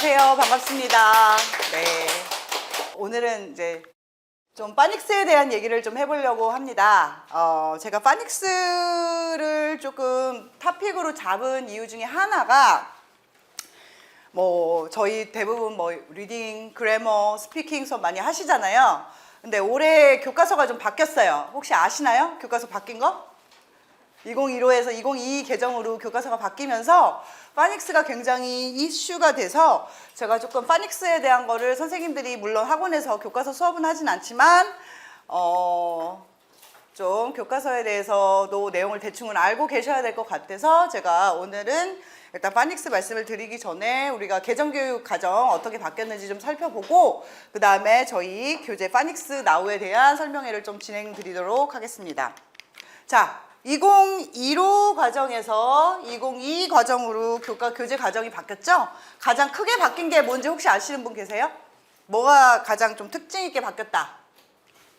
안녕하세요. 반갑습니다. 네. 오늘은 이제 좀 파닉스에 대한 얘기를 좀 해보려고 합니다. 제가 파닉스를 조금 토픽으로 잡은 이유 중에 하나가 저희 대부분 리딩, 그래머, 스피킹 수업 많이 하시잖아요. 근데 올해 교과서가 좀 바뀌었어요. 혹시 아시나요? 교과서 바뀐 거? 2015에서 2022 개정으로 교과서가 바뀌면서 파닉스가 굉장히 이슈가 돼서 제가 조금 파닉스에 대한 거를 선생님들이 물론 학원에서 교과서 수업은 하진 않지만 좀 교과서에 대해서도 내용을 대충은 알고 계셔야 될 것 같아서 제가 오늘은 일단 파닉스 말씀을 드리기 전에 우리가 개정교육 과정 어떻게 바뀌었는지 좀 살펴보고 그 다음에 저희 교재 파닉스 나우에 대한 설명회를 좀 진행 드리도록 하겠습니다. 자, 2015 과정에서 2022 과정으로 교재 과정이 바뀌었죠? 가장 크게 바뀐 게 뭔지 혹시 아시는 분 계세요? 뭐가 가장 좀 특징 있게 바뀌었다?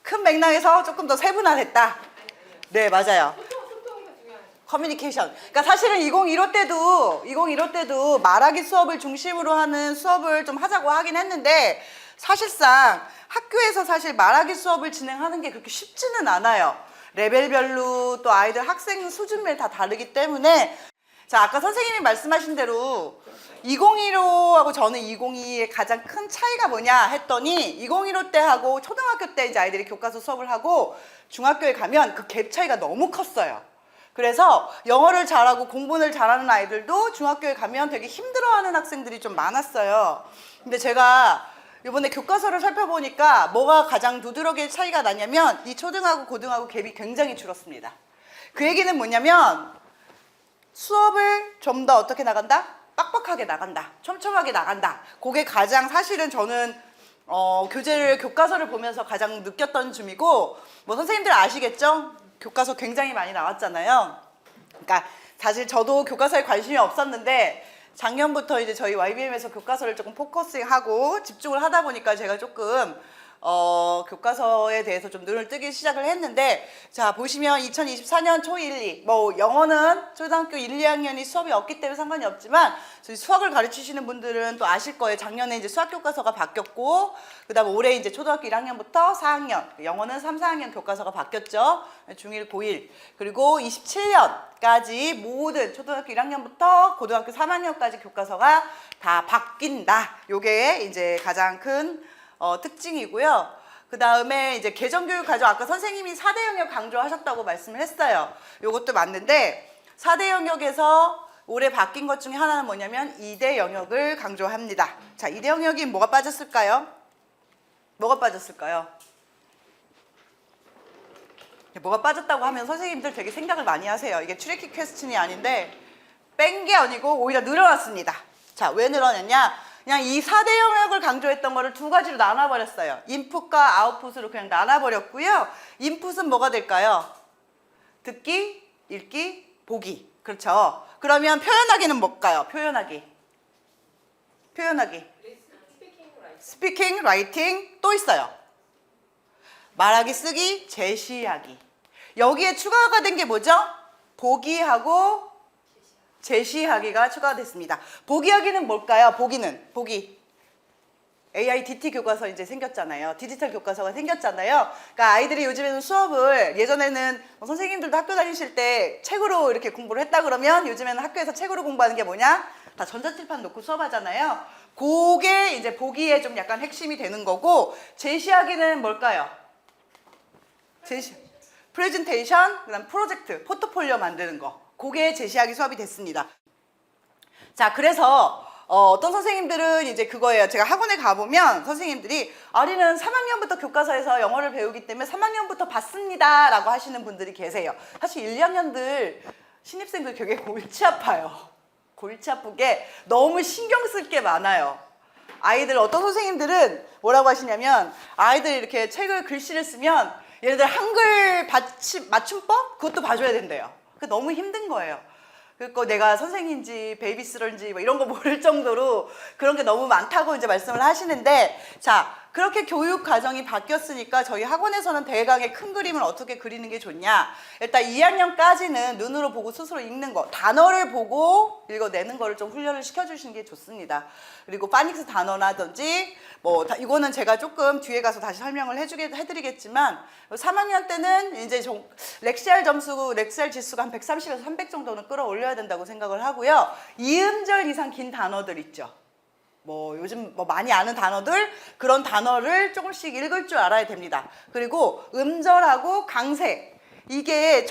큰 맥락에서 조금 더 세분화됐다? 네, 맞아요. 커뮤니케이션. 그러니까 사실은 2015 때도 말하기 수업을 중심으로 하는 수업을 좀 하자고 하긴 했는데 사실상 학교에서 사실 말하기 수업을 진행하는 게 그렇게 쉽지는 않아요. 레벨별로 또 아이들 학생 수준별 다 다르기 때문에 자, 아까 선생님이 말씀하신 대로 2015하고 저는 2022의 가장 큰 차이가 뭐냐 했더니 2015 때하고 초등학교 때 이제 아이들이 교과서 수업을 하고 중학교에 가면 그 갭 차이가 너무 컸어요. 그래서 영어를 잘하고 공부를 잘하는 아이들도 중학교에 가면 되게 힘들어하는 학생들이 좀 많았어요. 근데 제가 이번에 교과서를 살펴보니까 뭐가 가장 두드러기 차이가 나냐면 이 초등하고 고등하고 갭이 굉장히 줄었습니다. 그 얘기는 뭐냐면 수업을 좀 더 어떻게 나간다? 빡빡하게 나간다. 촘촘하게 나간다. 그게 가장 사실은 저는 교과서를 보면서 가장 느꼈던 점이고 선생님들 아시겠죠? 교과서 굉장히 많이 나왔잖아요. 그러니까 사실 저도 교과서에 관심이 없었는데 작년부터 이제 저희 YBM에서 교과서를 조금 포커싱하고 집중을 하다 보니까 제가 조금 교과서에 대해서 좀 눈을 뜨기 시작을 했는데 자 보시면 2024년 초1, 2 영어는 초등학교 1, 2학년이 수업이 없기 때문에 상관이 없지만 저희 수학을 가르치시는 분들은 또 아실 거예요. 작년에 이제 수학 교과서가 바뀌었고 그 다음 올해 이제 초등학교 1학년부터 4학년 영어는 3, 4학년 교과서가 바뀌었죠. 중1, 고1 그리고 27년까지 모든 초등학교 1학년부터 고등학교 3학년까지 교과서가 다 바뀐다. 요게 이제 가장 큰 특징이고요. 그 다음에 이제 개정교육 과정 아까 선생님이 4대 영역 강조하셨다고 말씀을 했어요. 요것도 맞는데 4대 영역에서 올해 바뀐 것 중에 하나는 뭐냐면 2대 영역을 강조합니다. 자, 2대 영역이 뭐가 빠졌을까요? 뭐가 빠졌을까요? 뭐가 빠졌다고 하면 선생님들 되게 생각을 많이 하세요. 이게 트리키 퀘스천이 아닌데 뺀 게 아니고 오히려 늘어났습니다. 자, 왜 늘어났냐? 그냥 이 4대 영역을 강조했던 거를 두 가지로 나눠버렸어요. 인풋과 아웃풋으로 그냥 나눠버렸고요. 인풋은 뭐가 될까요? 듣기, 읽기, 보기. 그렇죠. 그러면 표현하기는 뭘까요? 표현하기. 스피킹, 라이팅 또 있어요. 말하기, 쓰기, 제시하기. 여기에 추가가 된 게 뭐죠? 보기하고 제시하기가 추가됐습니다. 보기하기는 뭘까요? 보기. AIDT 교과서 이제 생겼잖아요. 디지털 교과서가 생겼잖아요. 그러니까 아이들이 요즘에는 수업을 예전에는 선생님들도 학교 다니실 때 책으로 이렇게 공부를 했다 그러면 요즘에는 학교에서 책으로 공부하는 게 뭐냐? 다 전자칠판 놓고 수업하잖아요. 그게 이제 보기에 좀 약간 핵심이 되는 거고 제시하기는 뭘까요? 프레젠테이션, 그다음 프로젝트, 포트폴리오 만드는 거. 그게 제시하기 수업이 됐습니다. 자, 그래서 어떤 선생님들은 이제 그거예요. 제가 학원에 가보면 선생님들이 아리는 3학년부터 교과서에서 영어를 배우기 때문에 3학년부터 봤습니다 라고 하시는 분들이 계세요. 사실 1, 2학년들 신입생들 되게 골치 아파요. 골치 아프게 너무 신경 쓸 게 많아요. 아이들 어떤 선생님들은 뭐라고 하시냐면 아이들이 이렇게 책을 글씨를 쓰면 얘네들 한글 맞춤법? 그것도 봐줘야 된대요. 너무 힘든 거예요. 그리고 내가 선생인지 베이비시터인지 이런 거 모를 정도로 그런 게 너무 많다고 이제 말씀을 하시는데 자, 그렇게 교육 과정이 바뀌었으니까 저희 학원에서는 대강의 큰 그림을 어떻게 그리는 게 좋냐. 일단 2학년까지는 눈으로 보고 스스로 읽는 거, 단어를 보고 읽어내는 거를 좀 훈련을 시켜주시는 게 좋습니다. 그리고 파닉스 단어라든지 뭐 이거는 제가 조금 뒤에 가서 다시 설명을 해드리겠지만 3학년 때는 이제 렉시알 지수가 한 130에서 300 정도는 끌어올려야 된다고 생각을 하고요. 이음절 이상 긴 단어들 있죠. 뭐 요즘 뭐 많이 아는 단어들, 그런 단어를 조금씩 읽을 줄 알아야 됩니다. 그리고 음절하고 강세, 이게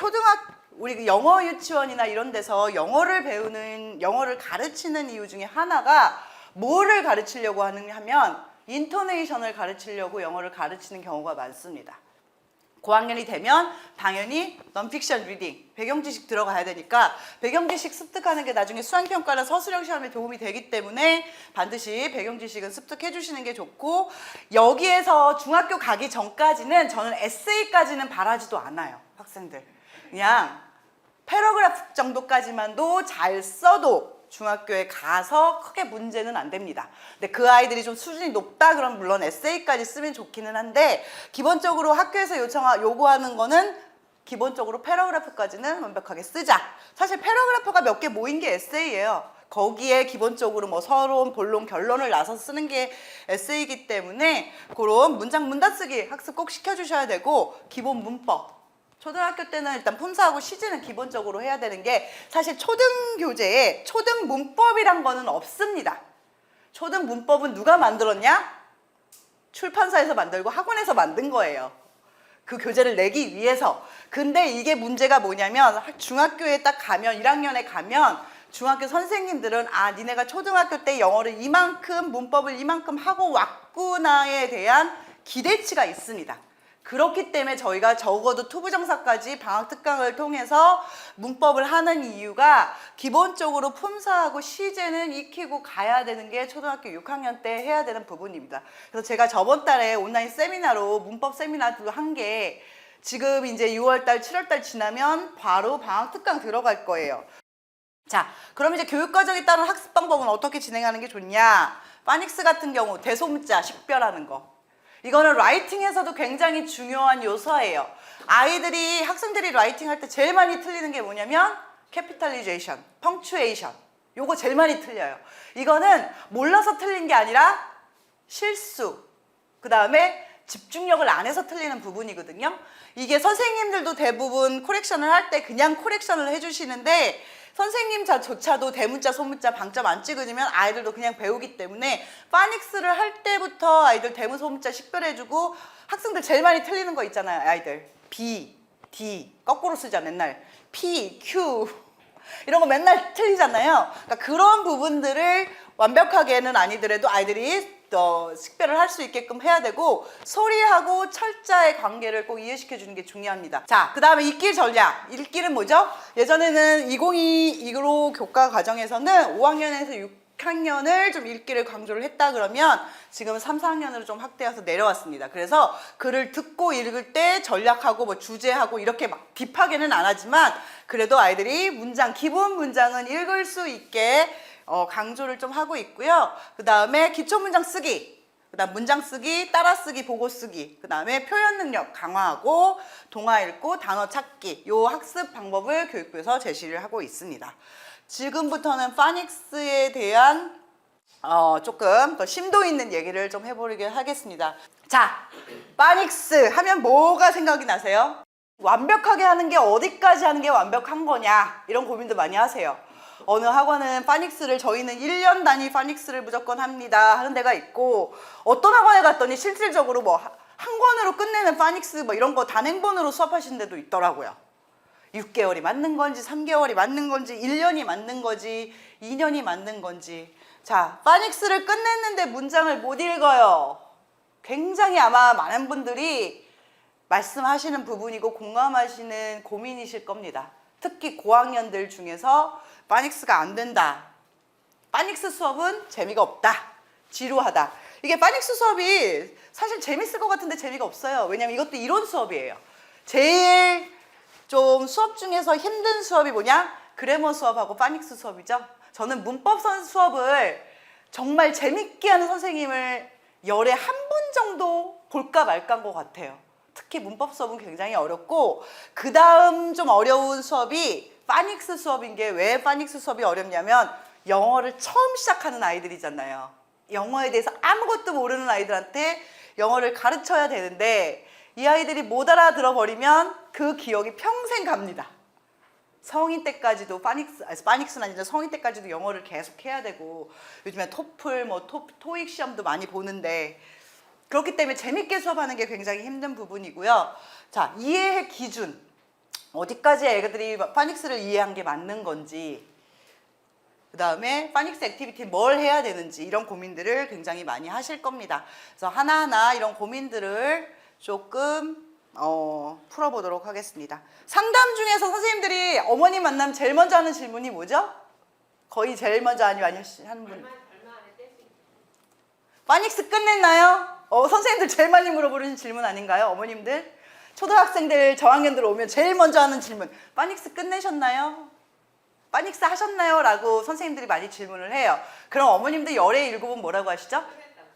우리 영어 유치원이나 이런 데서 영어를 가르치는 이유 중에 하나가 뭐를 가르치려고 하면 인토네이션을 가르치려고 영어를 가르치는 경우가 많습니다. 고학년이 되면 당연히 넌픽션 리딩, 배경지식 들어가야 되니까 배경지식 습득하는 게 나중에 수학평가나 서술형 시험에 도움이 되기 때문에 반드시 배경지식은 습득해 주시는 게 좋고, 여기에서 중학교 가기 전까지는 저는 에세이까지는 바라지도 않아요. 학생들 그냥 패러그래프 정도까지만도 잘 써도 중학교에 가서 크게 문제는 안 됩니다. 근데 그 아이들이 좀 수준이 높다 그러면 물론 에세이까지 쓰면 좋기는 한데, 기본적으로 학교에서 요구하는 거는 기본적으로 패러그래프까지는 완벽하게 쓰자. 사실 패러그래프가 몇 개 모인 게 에세이예요. 거기에 기본적으로 뭐 서론, 본론, 결론을 나서 쓰는 게 에세이이기 때문에 그런 문장 문단쓰기 학습 꼭 시켜주셔야 되고, 기본 문법, 초등학교 때는 일단 품사하고 시제는 기본적으로 해야 되는 게, 사실 초등 교재에 초등 문법이란 거는 없습니다. 초등 문법은 누가 만들었냐? 출판사에서 만들고 학원에서 만든 거예요. 그 교재를 내기 위해서. 근데 이게 문제가 뭐냐면, 중학교에 딱 가면 1학년에 가면 중학교 선생님들은 니네가 초등학교 때 영어를 이만큼 문법을 이만큼 하고 왔구나에 대한 기대치가 있습니다. 그렇기 때문에 저희가 적어도 투부정사까지 방학특강을 통해서 문법을 하는 이유가, 기본적으로 품사하고 시제는 익히고 가야 되는 게 초등학교 6학년 때 해야 되는 부분입니다. 그래서 제가 저번 달에 온라인 세미나로 문법 세미나도 한 게, 지금 이제 6월달, 7월달 지나면 바로 방학특강 들어갈 거예요. 자, 그럼 이제 교육과정에 따른 학습 방법은 어떻게 진행하는 게 좋냐? 파닉스 같은 경우 대소문자 식별하는 거, 이거는 라이팅에서도 굉장히 중요한 요소예요. 학생들이 라이팅 할 때 제일 많이 틀리는 게 뭐냐면 캐피탈리제이션, 펑추에이션, 요거 제일 많이 틀려요. 이거는 몰라서 틀린 게 아니라 실수, 그 다음에 집중력을 안 해서 틀리는 부분이거든요. 이게 선생님들도 대부분 코렉션을 할 때 그냥 코렉션을 해주시는데, 선생님조차도 대문자, 소문자 방점 안 찍으면 아이들도 그냥 배우기 때문에 파닉스를 할 때부터 아이들 대문, 소문자 식별해주고, 학생들 제일 많이 틀리는 거 있잖아요. 아이들 B, D 거꾸로 쓰자 맨날, P, Q 이런 거 맨날 틀리잖아요. 그러니까 그런 부분들을 완벽하게는 아니더라도 아이들이 식별을 할 수 있게끔 해야 되고, 소리하고 철자의 관계를 꼭 이해시켜 주는 게 중요합니다. 자, 그 다음에 읽기 전략. 읽기는 뭐죠? 예전에는 2022로 교과 과정에서는 5학년에서 6학년을 좀 읽기를 강조를 했다 그러면, 지금은 3, 4학년으로 좀 확대해서 내려왔습니다. 그래서 글을 듣고 읽을 때 전략하고 뭐 주제하고 이렇게 막 딥하게는 안 하지만, 그래도 아이들이 기본 문장은 읽을 수 있게 강조를 좀 하고 있고요. 그 다음에 기초 문장 쓰기, 그 다음 문장 쓰기, 따라 쓰기, 보고 쓰기, 그 다음에 표현 능력 강화하고 동화 읽고 단어 찾기, 요 학습 방법을 교육부에서 제시를 하고 있습니다. 지금부터는 파닉스에 대한 조금 더 심도 있는 얘기를 좀 해보려고 하겠습니다. 자, 파닉스 하면 뭐가 생각이 나세요? 완벽하게 하는 게 어디까지 하는 게 완벽한 거냐, 이런 고민도 많이 하세요. 어느 학원은 파닉스를, 저희는 1년 단위 파닉스를 무조건 합니다 하는 데가 있고, 어떤 학원에 갔더니 실질적으로 뭐 한 권으로 끝내는 파닉스 뭐 이런 거 단행본으로 수업하시는 데도 있더라고요. 6개월이 맞는 건지 3개월이 맞는 건지 1년이 맞는 건지 2년이 맞는 건지. 자, 파닉스를 끝냈는데 문장을 못 읽어요. 굉장히 아마 많은 분들이 말씀하시는 부분이고 공감하시는 고민이실 겁니다. 특히 고학년들 중에서 파닉스가 안 된다, 파닉스 수업은 재미가 없다, 지루하다. 이게 파닉스 수업이 사실 재밌을 것 같은데 재미가 없어요. 왜냐면 이것도 이론 수업이에요. 제일 좀 수업 중에서 힘든 수업이 뭐냐? 그래머 수업하고 파닉스 수업이죠. 저는 문법 수업을 정말 재밌게 하는 선생님을 열에 한 분 정도 볼까 말까인 것 같아요. 특히 문법 수업은 굉장히 어렵고 그 다음 좀 어려운 수업이 파닉스 수업인 게 왜 파닉스 수업이 어렵냐면 영어를 처음 시작하는 아이들이잖아요. 영어에 대해서 아무것도 모르는 아이들한테 영어를 가르쳐야 되는데 이 아이들이 못 알아들어 버리면 그 기억이 평생 갑니다. 성인 때까지도 파닉스는 아니라 성인 때까지도 영어를 계속 해야 되고 요즘에 토플, 토익 시험도 많이 보는데 그렇기 때문에 재밌게 수업하는 게 굉장히 힘든 부분이고요. 자, 이해의 기준. 어디까지 애들이 파닉스를 이해한 게 맞는 건지 그 다음에 파닉스 액티비티 뭘 해야 되는지 이런 고민들을 굉장히 많이 하실 겁니다. 그래서 하나하나 이런 고민들을 조금 풀어보도록 하겠습니다. 상담 중에서 선생님들이 어머니 만나면 제일 먼저 하는 질문이 뭐죠? 거의 제일 먼저 하는 분. 파닉스 끝냈나요? 선생님들 제일 많이 물어보는 질문 아닌가요? 어머님들? 초등학생들, 저학년들 오면 제일 먼저 하는 질문. 파닉스 끝내셨나요? 파닉스 하셨나요? 라고 선생님들이 많이 질문을 해요. 그럼 어머님들 열에 일곱은 뭐라고 하시죠?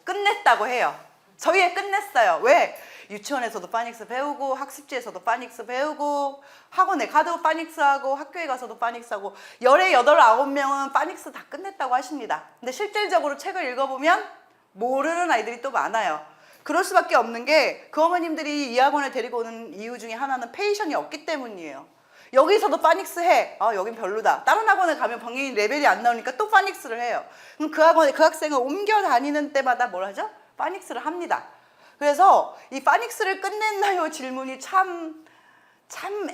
끝냈다고 해요. 저희 애 끝냈어요. 왜? 유치원에서도 파닉스 배우고 학습지에서도 파닉스 배우고 학원에 가도 파닉스 하고 학교에 가서도 파닉스 하고 열에 8, 9명은 파닉스 다 끝냈다고 하십니다. 근데 실질적으로 책을 읽어보면 모르는 아이들이 또 많아요. 그럴 수밖에 없는 게 그 어머님들이 이 학원에 데리고 오는 이유 중에 하나는 페이션이 없기 때문이에요. 여기서도 파닉스 해. 여긴 별로다. 다른 학원에 가면 당연히 레벨이 안 나오니까 또 파닉스를 해요. 그럼 그 학원에 그 학생을 옮겨 다니는 때마다 뭘 하죠? 파닉스를 합니다. 그래서 이 파닉스를 끝냈나요? 질문이 참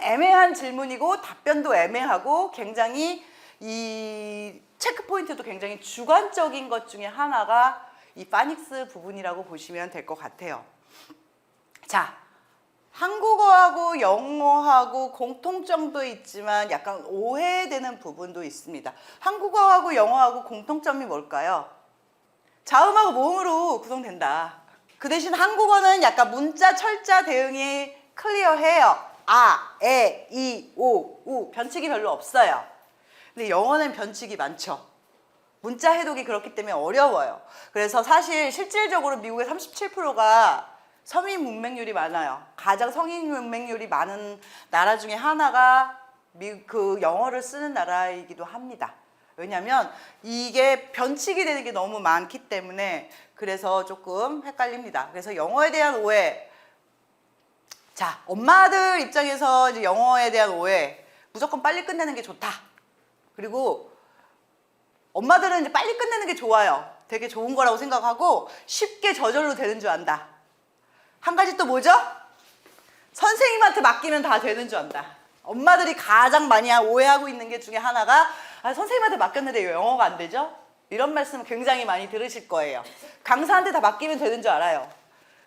애매한 질문이고 답변도 애매하고 굉장히 이 체크 포인트도 굉장히 주관적인 것 중에 하나가 이 파닉스 부분이라고 보시면 될 것 같아요. 자, 한국어하고 영어하고 공통점도 있지만 약간 오해되는 부분도 있습니다. 한국어하고 영어하고 공통점이 뭘까요? 자음하고 모음으로 구성된다. 그 대신 한국어는 약간 문자, 철자 대응이 클리어해요. 아, 에, 이, 오, 우 변칙이 별로 없어요. 근데 영어는 변칙이 많죠. 문자 해독이 그렇기 때문에 어려워요. 그래서 사실 실질적으로 미국의 37%가 서민 문맹률이 많아요. 가장 성인 문맹률이 많은 나라 중에 하나가 그 영어를 쓰는 나라이기도 합니다. 왜냐하면 이게 변칙이 되는 게 너무 많기 때문에 그래서 조금 헷갈립니다. 그래서 영어에 대한 오해. 자, 엄마들 입장에서 이제 영어에 대한 오해. 무조건 빨리 끝내는 게 좋다. 그리고 엄마들은 이제 빨리 끝내는 게 좋아요. 되게 좋은 거라고 생각하고 쉽게 저절로 되는 줄 안다. 한 가지 또 뭐죠? 선생님한테 맡기면 다 되는 줄 안다. 엄마들이 가장 많이 오해하고 있는 게 중에 하나가 선생님한테 맡겼는데 왜 영어가 안 되죠? 이런 말씀 굉장히 많이 들으실 거예요. 강사한테 다 맡기면 되는 줄 알아요.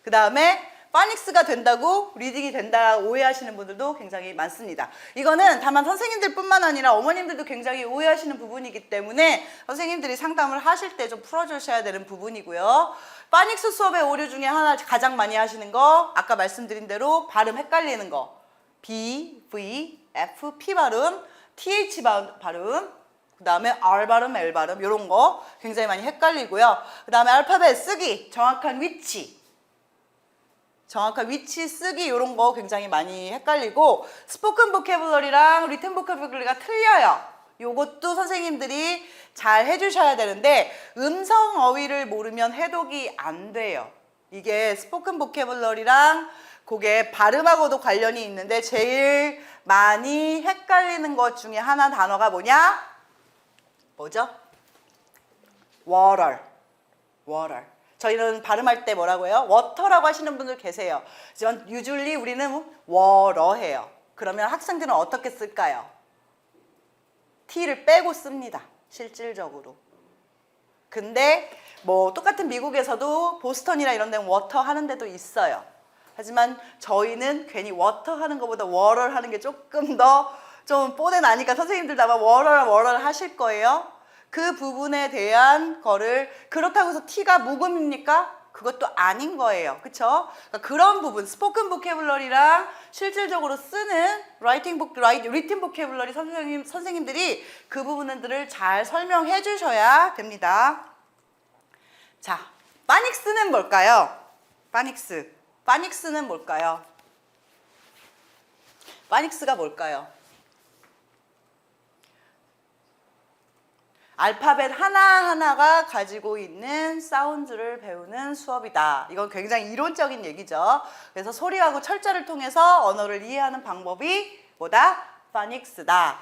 그 다음에 파닉스가 된다고 리딩이 된다 오해하시는 분들도 굉장히 많습니다. 이거는 다만 선생님들 뿐만 아니라 어머님들도 굉장히 오해하시는 부분이기 때문에 선생님들이 상담을 하실 때 좀 풀어주셔야 되는 부분이고요. 파닉스 수업의 오류 중에 하나 가장 많이 하시는 거 아까 말씀드린 대로 발음 헷갈리는 거 B, V, F, P 발음, TH 발음 그 다음에 R 발음, L 발음 이런 거 굉장히 많이 헷갈리고요. 그 다음에 알파벳 쓰기, 정확한 위치 쓰기 이런 거 굉장히 많이 헷갈리고 스포큰 보캐블러리랑 리튼 보캐블러리가 틀려요. 요것도 선생님들이 잘 해주셔야 되는데 음성 어휘를 모르면 해독이 안 돼요. 이게 스포큰 보캐블러리랑 그게 발음하고도 관련이 있는데 제일 많이 헷갈리는 것 중에 하나 단어가 뭐냐? 뭐죠? water. 저희는 발음할 때 뭐라고 해요? 워터라고 하시는 분들 계세요. 하지만 usually 우리는 water 해요. 그러면 학생들은 어떻게 쓸까요? T를 빼고 씁니다. 실질적으로. 근데 뭐 똑같은 미국에서도 보스턴이나 이런 데는 워터 하는 데도 있어요. 하지만 저희는 괜히 워터 하는 것보다 water 하는 게 조금 더 좀 뽀대 나니까 선생님들도 아마 water 하실 거예요. 그 부분에 대한 거를 그렇다고 해서 T가 묵음입니까? 그것도 아닌 거예요. 그쵸? 그러니까 그런 부분, 스포큰 보캐블러리랑 실질적으로 쓰는 리튼 보캐블러리 선생님들이 그 부분들을 잘 설명해 주셔야 됩니다. 자, 파닉스는 뭘까요? 파닉스. 파닉스는 뭘까요? 파닉스가 뭘까요? 알파벳 하나하나가 가지고 있는 사운드를 배우는 수업이다. 이건 굉장히 이론적인 얘기죠. 그래서 소리하고 철자를 통해서 언어를 이해하는 방법이 뭐다? 파닉스다.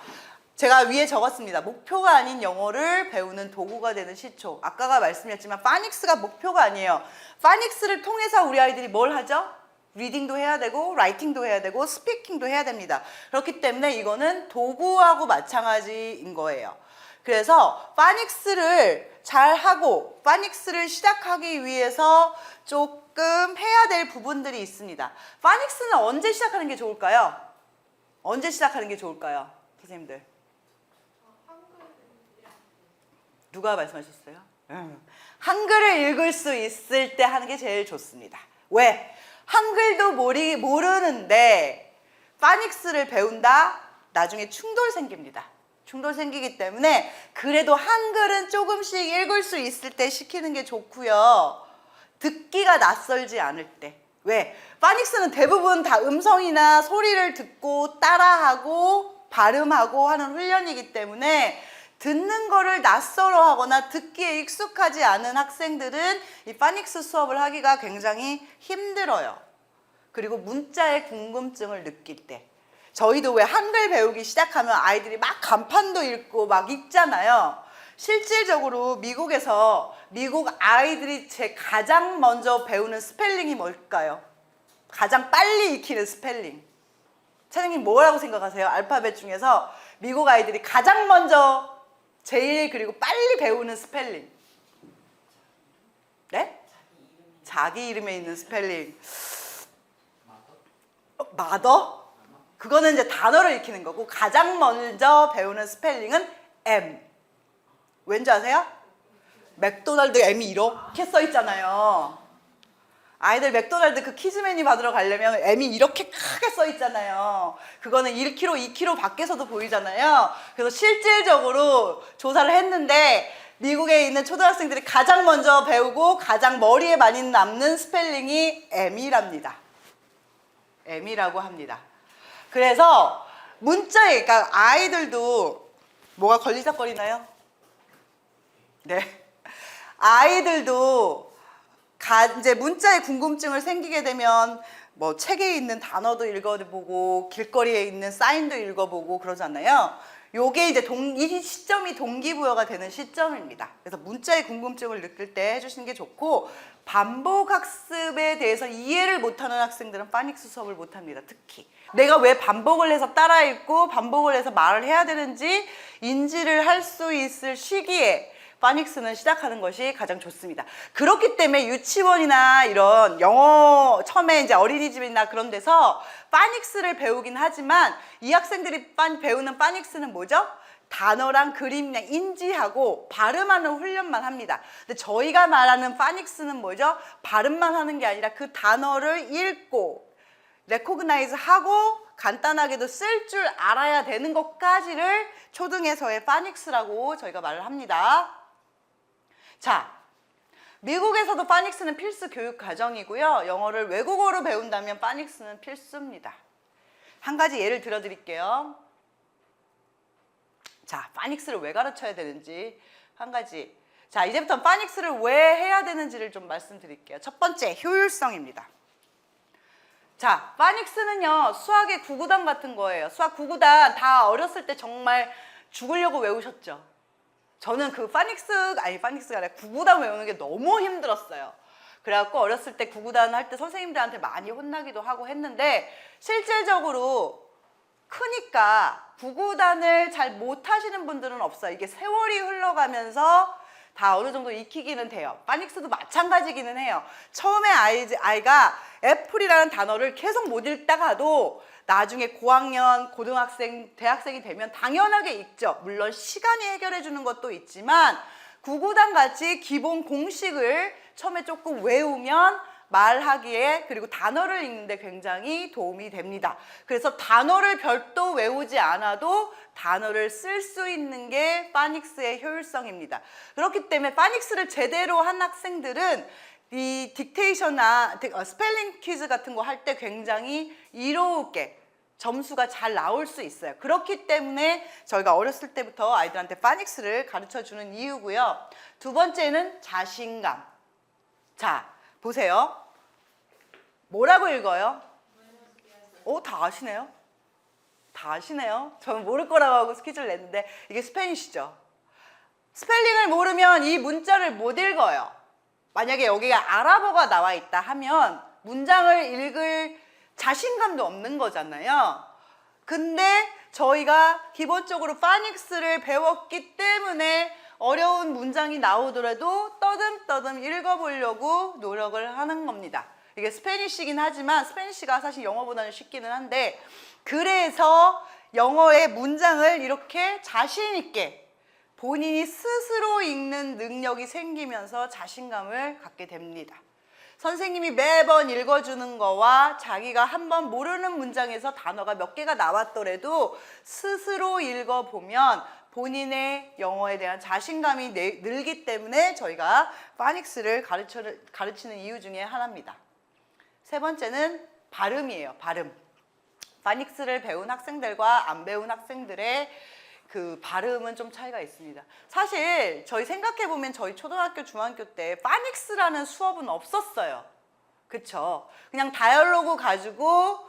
제가 위에 적었습니다. 목표가 아닌 영어를 배우는 도구가 되는 시초. 아까가 말씀드렸지만 파닉스가 목표가 아니에요. 파닉스를 통해서 우리 아이들이 뭘 하죠? 리딩도 해야 되고 라이팅도 해야 되고 스피킹도 해야 됩니다. 그렇기 때문에 이거는 도구하고 마찬가지인 거예요. 그래서 파닉스를 잘 하고 파닉스를 시작하기 위해서 조금 해야 될 부분들이 있습니다. 파닉스는 언제 시작하는 게 좋을까요? 언제 시작하는 게 좋을까요? 선생님들. 누가 말씀하셨어요? 한글을 읽을 수 있을 때 하는 게 제일 좋습니다. 왜? 한글도 모르는데 파닉스를 배운다? 나중에 충돌 생깁니다. 충돌 생기기 때문에 그래도 한글은 조금씩 읽을 수 있을 때 시키는 게 좋고요. 듣기가 낯설지 않을 때. 왜? 파닉스는 대부분 다 음성이나 소리를 듣고 따라하고 발음하고 하는 훈련이기 때문에 듣는 거를 낯설어 하거나 듣기에 익숙하지 않은 학생들은 이 파닉스 수업을 하기가 굉장히 힘들어요. 그리고 문자의 궁금증을 느낄 때. 저희도 왜 한글 배우기 시작하면 아이들이 막 간판도 읽고 막 읽잖아요. 실질적으로 미국에서 미국 아이들이 가장 먼저 배우는 스펠링이 뭘까요? 가장 빨리 익히는 스펠링. 차장님 뭐라고 생각하세요? 알파벳 중에서 미국 아이들이 가장 먼저 제일 그리고 빨리 배우는 스펠링. 네? 자기 이름에 있는 스펠링. 마더? 그거는 이제 단어를 익히는 거고 가장 먼저 배우는 스펠링은 M. 왠지 아세요? 맥도날드 M이 이렇게 써 있잖아요. 아이들 맥도날드 그 키즈메뉴 받으러 가려면 M이 이렇게 크게 써 있잖아요. 그거는 1kg, 2kg 밖에서도 보이잖아요. 그래서 실질적으로 조사를 했는데 미국에 있는 초등학생들이 가장 먼저 배우고 가장 머리에 많이 남는 스펠링이 M이랍니다. M이라고 합니다. 그래서 문자에, 그러니까 아이들도 뭐가 걸리적거리나요? 네. 아이들도 이제 문자에 궁금증을 생기게 되면 뭐 책에 있는 단어도 읽어보고 길거리에 있는 사인도 읽어보고 그러잖아요. 요게 이제 이 시점이 동기부여가 되는 시점입니다. 그래서 문자의 궁금증을 느낄 때 해주시는 게 좋고 반복 학습에 대해서 이해를 못하는 학생들은 파닉스 수업을 못합니다. 특히 내가 왜 반복을 해서 따라 읽고 반복을 해서 말을 해야 되는지 인지를 할 수 있을 시기에 파닉스는 시작하는 것이 가장 좋습니다. 그렇기 때문에 유치원이나 이런 영어 처음에 이제 어린이집이나 그런 데서 파닉스를 배우긴 하지만 이 학생들이 배우는 파닉스는 뭐죠? 단어랑 그림이랑 인지하고 발음하는 훈련만 합니다. 근데 저희가 말하는 파닉스는 뭐죠? 발음만 하는 게 아니라 그 단어를 읽고 레코그나이즈 하고 간단하게도 쓸 줄 알아야 되는 것까지를 초등에서의 파닉스라고 저희가 말을 합니다. 자, 미국에서도 파닉스는 필수 교육 과정이고요. 영어를 외국어로 배운다면 파닉스는 필수입니다. 한 가지 예를 들어 드릴게요. 자, 파닉스를 왜 가르쳐야 되는지 한 가지. 자, 이제부터 파닉스를 왜 해야 되는지를 좀 말씀드릴게요. 첫 번째, 효율성입니다. 자, 파닉스는요, 수학의 구구단 같은 거예요. 수학 구구단 다 어렸을 때 정말 죽으려고 외우셨죠? 저는 그 파닉스가 아니라 구구단 외우는 게 너무 힘들었어요. 그래갖고 어렸을 때 구구단 할 때 선생님들한테 많이 혼나기도 하고 했는데 실질적으로 크니까 구구단을 잘 못하시는 분들은 없어요. 이게 세월이 흘러가면서 다 어느 정도 익히기는 돼요. 파닉스도 마찬가지기는 해요. 처음에 아이가 애플이라는 단어를 계속 못 읽다가도 나중에 고학년, 고등학생, 대학생이 되면 당연하게 읽죠. 물론 시간이 해결해 주는 것도 있지만 구구단 같이 기본 공식을 처음에 조금 외우면 말하기에 그리고 단어를 읽는데 굉장히 도움이 됩니다. 그래서 단어를 별도 외우지 않아도 단어를 쓸 수 있는 게 파닉스의 효율성입니다. 그렇기 때문에 파닉스를 제대로 한 학생들은 이 딕테이션이나 스펠링 퀴즈 같은 거 할 때 굉장히 이롭게 점수가 잘 나올 수 있어요. 그렇기 때문에 저희가 어렸을 때부터 아이들한테 파닉스를 가르쳐주는 이유고요. 두 번째는 자신감. 자, 보세요. 뭐라고 읽어요? 다 아시네요? 다 아시네요? 저는 모를 거라고 하고 퀴즈를 냈는데 이게 스페니쉬죠. 스펠링을 모르면 이 문자를 못 읽어요. 만약에 여기가 아랍어가 나와 있다 하면 문장을 읽을 자신감도 없는 거잖아요. 근데 저희가 기본적으로 파닉스를 배웠기 때문에 어려운 문장이 나오더라도 떠듬떠듬 읽어보려고 노력을 하는 겁니다. 이게 스페니쉬긴 하지만 스페니쉬가 사실 영어보다는 쉽기는 한데, 그래서 영어의 문장을 이렇게 자신 있게 본인이 스스로 읽는 능력이 생기면서 자신감을 갖게 됩니다. 선생님이 매번 읽어주는 거와 자기가 한번 모르는 문장에서 단어가 몇 개가 나왔더라도 스스로 읽어보면 본인의 영어에 대한 자신감이 늘기 때문에 저희가 파닉스를 가르치는 이유 중에 하나입니다. 세 번째는 발음이에요. 발음. 파닉스를 배운 학생들과 안 배운 학생들의 그 발음은 좀 차이가 있습니다. 사실 저희 생각해보면 저희 초등학교, 중학교 때 파닉스라는 수업은 없었어요. 그쵸? 그냥 다이얼로그 가지고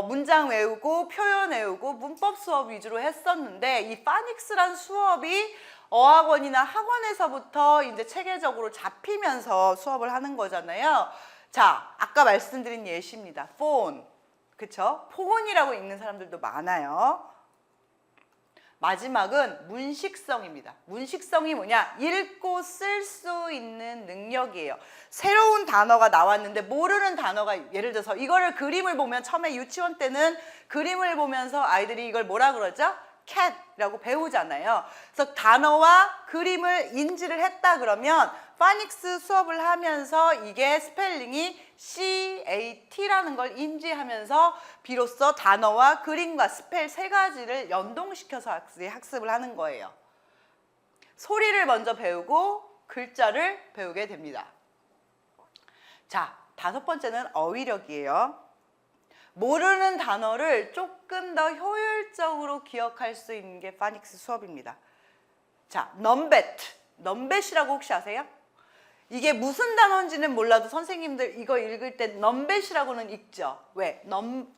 문장 외우고 표현 외우고 문법 수업 위주로 했었는데, 이 파닉스란 수업이 어학원이나 학원에서부터 이제 체계적으로 잡히면서 수업을 하는 거잖아요. 자, 아까 말씀드린 예시입니다. 폰. 그쵸? 폰이라고 읽는 사람들도 많아요. 마지막은 문식성입니다. 문식성이 뭐냐? 읽고 쓸 수 있는 능력이에요. 새로운 단어가 나왔는데 모르는 단어가, 예를 들어서 이거를 그림을 보면, 처음에 유치원 때는 그림을 보면서 아이들이 이걸 뭐라 그러죠? cat이라고 배우잖아요. 그래서 단어와 그림을 인지를 했다 그러면 파닉스 수업을 하면서 이게 스펠링이 CAT라는 걸 인지하면서 비로소 단어와 그림과 스펠 세 가지를 연동시켜서 학습을 하는 거예요. 소리를 먼저 배우고 글자를 배우게 됩니다. 자, 다섯 번째는 어휘력이에요. 모르는 단어를 조금 더 효율적으로 기억할 수 있는 게 파닉스 수업입니다. 자, 넘벳이라고 혹시 아세요? 이게 무슨 단어인지는 몰라도 선생님들 이거 읽을 때 넘벳이라고는 읽죠. 왜?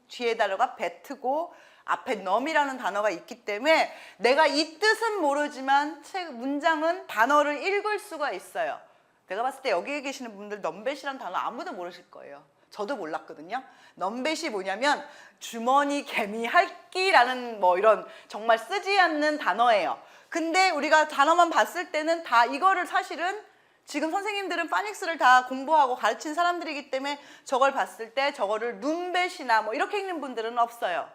뒤에다가 배트고 앞에 넘이라는 단어가 있기 때문에 내가 이 뜻은 모르지만 문장은 단어를 읽을 수가 있어요. 내가 봤을 때 여기 계시는 분들 넘벳이라는 단어 아무도 모르실 거예요. 저도 몰랐거든요. 넘벳이 뭐냐면 주머니, 개미, 할기라는 뭐 이런 정말 쓰지 않는 단어예요. 근데 우리가 단어만 봤을 때는 다 이거를 사실은 지금 선생님들은 파닉스를 다 공부하고 가르친 사람들이기 때문에 저걸 봤을 때 저거를 눈벳이나 뭐 이렇게 읽는 분들은 없어요.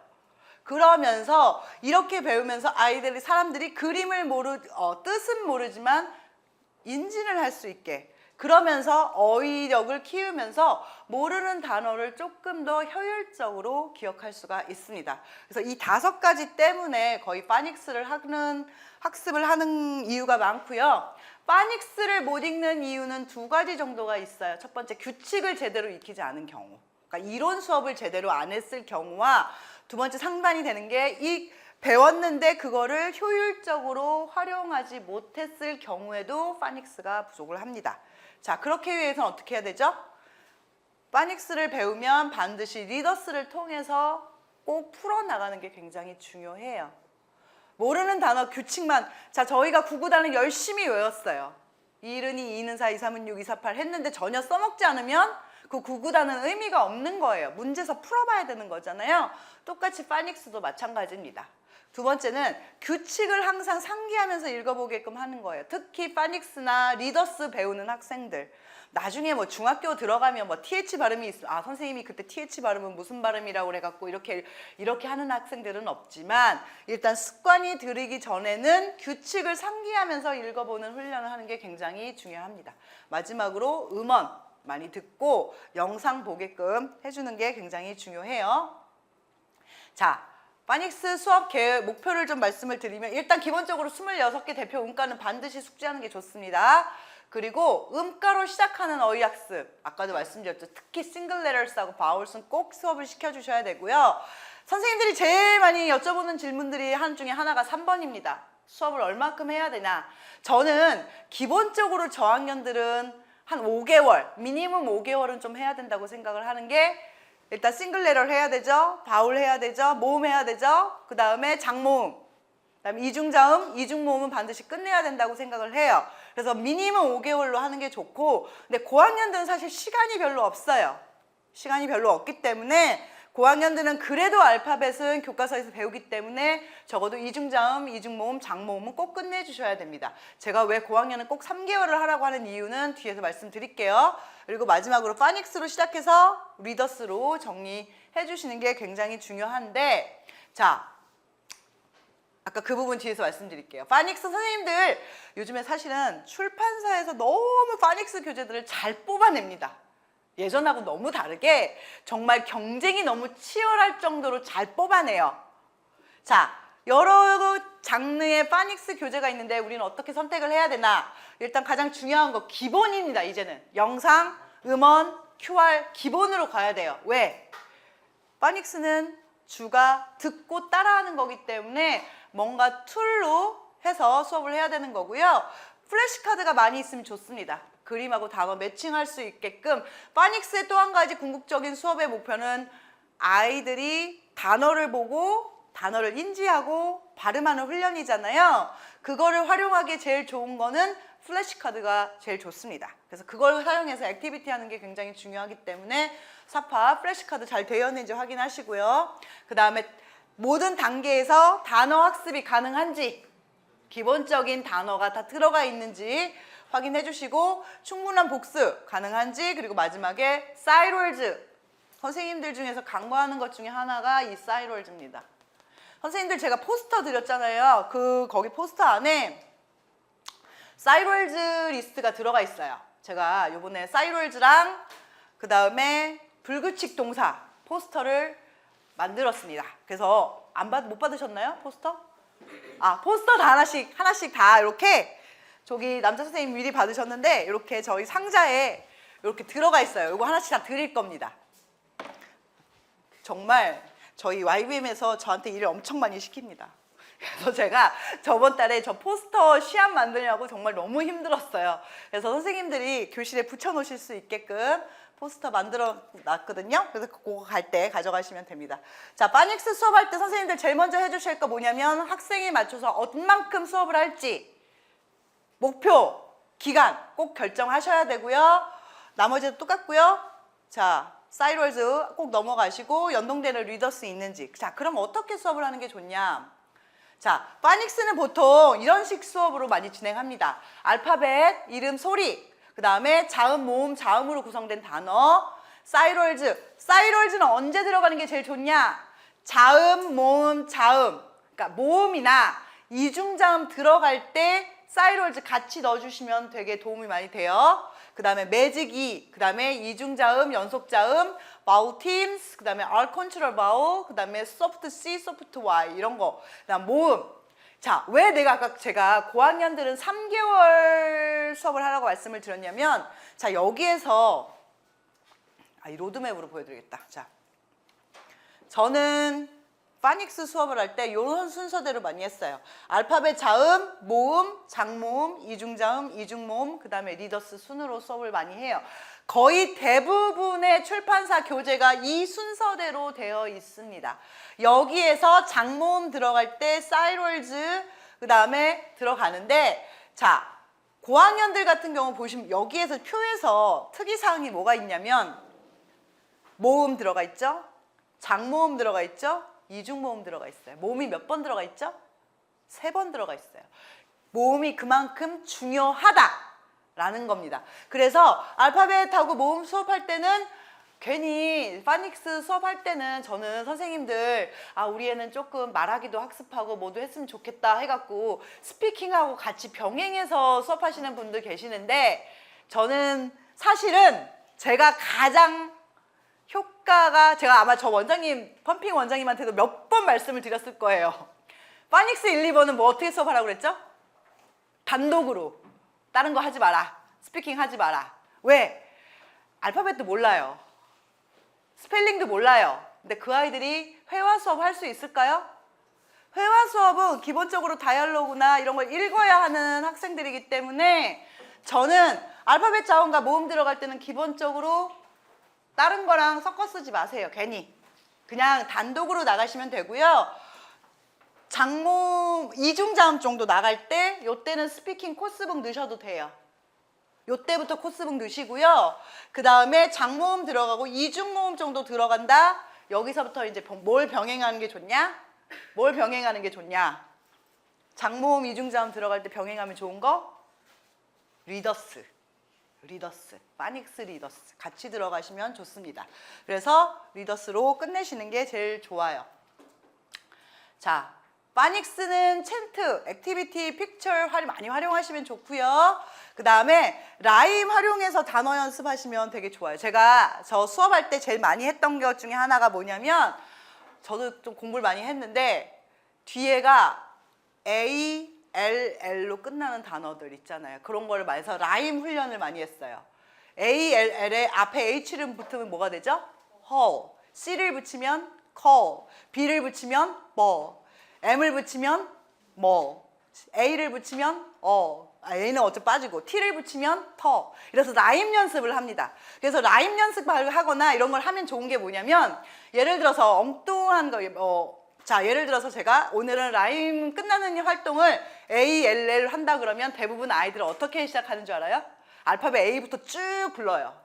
그러면서 이렇게 배우면서 사람들이 그림을 뜻은 모르지만 인지를 할 수 있게, 그러면서 어휘력을 키우면서 모르는 단어를 조금 더 효율적으로 기억할 수가 있습니다. 그래서 이 5가지 때문에 거의 파닉스를 학습을 하는 이유가 많고요. 파닉스를 못 읽는 이유는 2가지 정도가 있어요. 첫 번째, 규칙을 제대로 익히지 않은 경우. 그러니까 이론 수업을 제대로 안 했을 경우와, 두 번째 상반이 되는 게 배웠는데 그거를 효율적으로 활용하지 못했을 경우에도 파닉스가 부족을 합니다. 자, 그렇게 위해서는 어떻게 해야 되죠? 파닉스를 배우면 반드시 리더스를 통해서 꼭 풀어나가는 게 굉장히 중요해요. 모르는 단어 규칙만, 자, 저희가 구구단을 열심히 외웠어요. 2은 2, 2는 4, 2, 3은 6, 2, 4, 8 했는데 전혀 써먹지 않으면 그 구구단은 의미가 없는 거예요. 문제에서 풀어봐야 되는 거잖아요. 똑같이 파닉스도 마찬가지입니다. 두 번째는 규칙을 항상 상기하면서 읽어보게끔 하는 거예요. 특히 파닉스나 리더스 배우는 학생들. 나중에 뭐 중학교 들어가면 뭐 TH 발음이 있으면 선생님이 그때 TH 발음은 무슨 발음이라고 그래갖고 이렇게 하는 학생들은 없지만, 일단 습관이 들이기 전에는 규칙을 상기하면서 읽어보는 훈련을 하는 게 굉장히 중요합니다. 마지막으로 음원 많이 듣고 영상 보게끔 해주는 게 굉장히 중요해요. 자, 파닉스 수업 계획 목표를 좀 말씀을 드리면, 일단 기본적으로 26개 대표 문과는 반드시 숙지하는 게 좋습니다. 그리고 음가로 시작하는 어휘 학습, 아까도 말씀드렸죠. 특히 싱글 레터스하고 바울스는 꼭 수업을 시켜주셔야 되고요. 선생님들이 제일 많이 여쭤보는 질문들이 한 중에 하나가 3번입니다. 수업을 얼마큼 해야 되나? 저는 기본적으로 저학년들은 한 5개월, 미니멈 5개월은 좀 해야 된다고 생각을 하는 게, 일단 싱글 레터를 해야 되죠. 바울 해야 되죠. 모음 해야 되죠. 그 다음에 장모음, 그 다음에 이중자음, 이중모음은 반드시 끝내야 된다고 생각을 해요. 그래서 미니멈 5개월로 하는 게 좋고, 근데 고학년들은 사실 시간이 별로 없어요. 시간이 별로 없기 때문에 고학년들은 그래도 알파벳은 교과서에서 배우기 때문에 적어도 이중자음, 이중모음, 장모음은 꼭 끝내주셔야 됩니다. 제가 왜 고학년은 꼭 3개월을 하라고 하는 이유는 뒤에서 말씀드릴게요. 그리고 마지막으로 파닉스로 시작해서 리더스로 정리해 주시는 게 굉장히 중요한데, 자, 아까 그 부분 뒤에서 말씀드릴게요. 파닉스 선생님들 요즘에 사실은 출판사에서 너무 파닉스 교재들을 잘 뽑아냅니다. 예전하고 너무 다르게 정말 경쟁이 너무 치열할 정도로 잘 뽑아내요. 자, 여러 장르의 파닉스 교재가 있는데 우리는 어떻게 선택을 해야 되나? 일단 가장 중요한 거 기본입니다. 이제는 영상, 음원, QR 기본으로 가야 돼요. 왜? 파닉스는 주가 듣고 따라하는 거기 때문에 뭔가 툴로 해서 수업을 해야 되는 거고요. 플래시카드가 많이 있으면 좋습니다. 그림하고 단어 매칭할 수 있게끔. 파닉스의 또 한 가지 궁극적인 수업의 목표는 아이들이 단어를 보고 단어를 인지하고 발음하는 훈련이잖아요. 그거를 활용하기에 제일 좋은 거는 플래시카드가 제일 좋습니다. 그래서 그걸 사용해서 액티비티 하는 게 굉장히 중요하기 때문에 사파 플래시카드 잘 되어 있는지 확인하시고요. 그 다음에 모든 단계에서 단어 학습이 가능한지, 기본적인 단어가 다 들어가 있는지 확인해 주시고, 충분한 복습 가능한지, 그리고 마지막에 사이월즈, 선생님들 중에서 강구하는 것 중에 하나가 이 사이월즈입니다. 선생님들 제가 포스터 드렸잖아요. 거기 포스터 안에 사이월즈 리스트가 들어가 있어요. 제가 이번에 사이월즈랑 그 다음에 불규칙 동사 포스터를 만들었습니다. 그래서 못 받으셨나요? 포스터? 포스터 다 하나씩 다 이렇게 저기 남자 선생님 미리 받으셨는데 이렇게 저희 상자에 이렇게 들어가 있어요. 이거 하나씩 다 드릴 겁니다. 정말 저희 YBM에서 저한테 일을 엄청 많이 시킵니다. 그래서 제가 저번 달에 저 포스터 시안 만들려고 정말 너무 힘들었어요. 그래서 선생님들이 교실에 붙여놓으실 수 있게끔 포스터 만들어 놨거든요. 그래서 그거 갈 때 가져가시면 됩니다. 자, 파닉스 수업할 때 선생님들 제일 먼저 해주실 거 뭐냐면 학생에 맞춰서 얼만큼 수업을 할지 목표, 기간 꼭 결정하셔야 되고요. 나머지도 똑같고요. 자, 사이월즈 꼭 넘어가시고 연동되는 리더스 있는지. 자, 그럼 어떻게 수업을 하는 게 좋냐? 자, 파닉스는 보통 이런 식 수업으로 많이 진행합니다. 알파벳, 이름, 소리, 그 다음에 자음, 모음, 자음으로 구성된 단어, 사이월즈는 언제 들어가는 게 제일 좋냐? 자음, 모음, 자음. 그러니까 모음이나 이중자음 들어갈 때 사이월즈 같이 넣어주시면 되게 도움이 많이 돼요. 그 다음에 매직이, 그 다음에 이중자음, 연속자음, 바우 팀스, 그 다음에 R 컨트롤 바우, 그 다음에 소프트 C, 소프트 Y 이런 거. 그 다음 모음. 자, 왜 내가 아까 제가 고학년들은 3개월 수업을 하라고 말씀을 드렸냐면, 자, 여기에서 이 로드맵으로 보여드리겠다. 자, 저는 파닉스 수업을 할 때 이런 순서대로 많이 했어요. 알파벳 자음, 모음, 장모음, 이중자음, 이중모음, 그 다음에 리더스 순으로 수업을 많이 해요. 거의 대부분의 출판사 교재가 이 순서대로 되어 있습니다. 여기에서 장모음 들어갈 때 사이월즈 그 다음에 들어가는데, 자, 고학년들 같은 경우 보시면 여기에서 표에서 특이사항이 뭐가 있냐면 모음 들어가 있죠? 장모음 들어가 있죠? 이중모음 들어가 있어요. 모음이 몇 번 들어가 있죠? 3번 들어가 있어요. 모음이 그만큼 중요하다라는 겁니다. 그래서 알파벳하고 모음 수업할 때는 괜히 파닉스 수업할 때는 저는 선생님들 우리 애는 조금 말하기도 학습하고 뭐도 했으면 좋겠다 해갖고 스피킹하고 같이 병행해서 수업하시는 분들 계시는데, 저는 사실은 제가 가장 효과가, 제가 아마 저 원장님, 펌핑 원장님한테도 몇 번 말씀을 드렸을 거예요. 파닉스 1, 2번은 뭐 어떻게 수업하라고 그랬죠? 단독으로. 다른 거 하지 마라. 스피킹 하지 마라. 왜? 알파벳도 몰라요. 스펠링도 몰라요. 근데 그 아이들이 회화 수업 할 수 있을까요? 회화 수업은 기본적으로 다이얼로그나 이런 걸 읽어야 하는 학생들이기 때문에 저는 알파벳 자원과 모음 들어갈 때는 기본적으로 다른 거랑 섞어 쓰지 마세요. 괜히. 그냥 단독으로 나가시면 되고요. 장모음, 이중자음 정도 나갈 때 요때는 스피킹 코스북 넣으셔도 돼요. 요때부터 코스북 넣으시고요. 그 다음에 장모음 들어가고 이중모음 정도 들어간다. 여기서부터 이제 뭘 병행하는 게 좋냐? 뭘 병행하는 게 좋냐? 장모음 이중자음 들어갈 때 병행하면 좋은 거? 리더스, 파닉스 리더스 같이 들어가시면 좋습니다. 그래서 리더스로 끝내시는 게 제일 좋아요. 자, 파닉스는 챈트, 액티비티, 픽처 많이 활용하시면 좋고요. 그 다음에 라임 활용해서 단어 연습하시면 되게 좋아요. 제가 저 수업할 때 제일 많이 했던 것 중에 하나가 뭐냐면 저도 좀 공부를 많이 했는데 뒤에가 A, L, L로 끝나는 단어들 있잖아요. 그런 거를 많이 해서 라임 훈련을 많이 했어요. A, L, L에 앞에 H를 붙으면 뭐가 되죠? hall. C를 붙이면 call. B를 붙이면 뭐. M을 붙이면 뭐. A를 붙이면 A는 어째 빠지고 T를 붙이면 터. 이래서 라임 연습을 합니다. 그래서 라임 연습을 하거나 이런 걸 하면 좋은 게 뭐냐면 예를 들어서 엉뚱한 거 자, 예를 들어서 제가 오늘은 라임 끝나는 활동을 A, L, L 한다 그러면 대부분 아이들은 어떻게 시작하는 줄 알아요? 알파벳 A부터 쭉 불러요.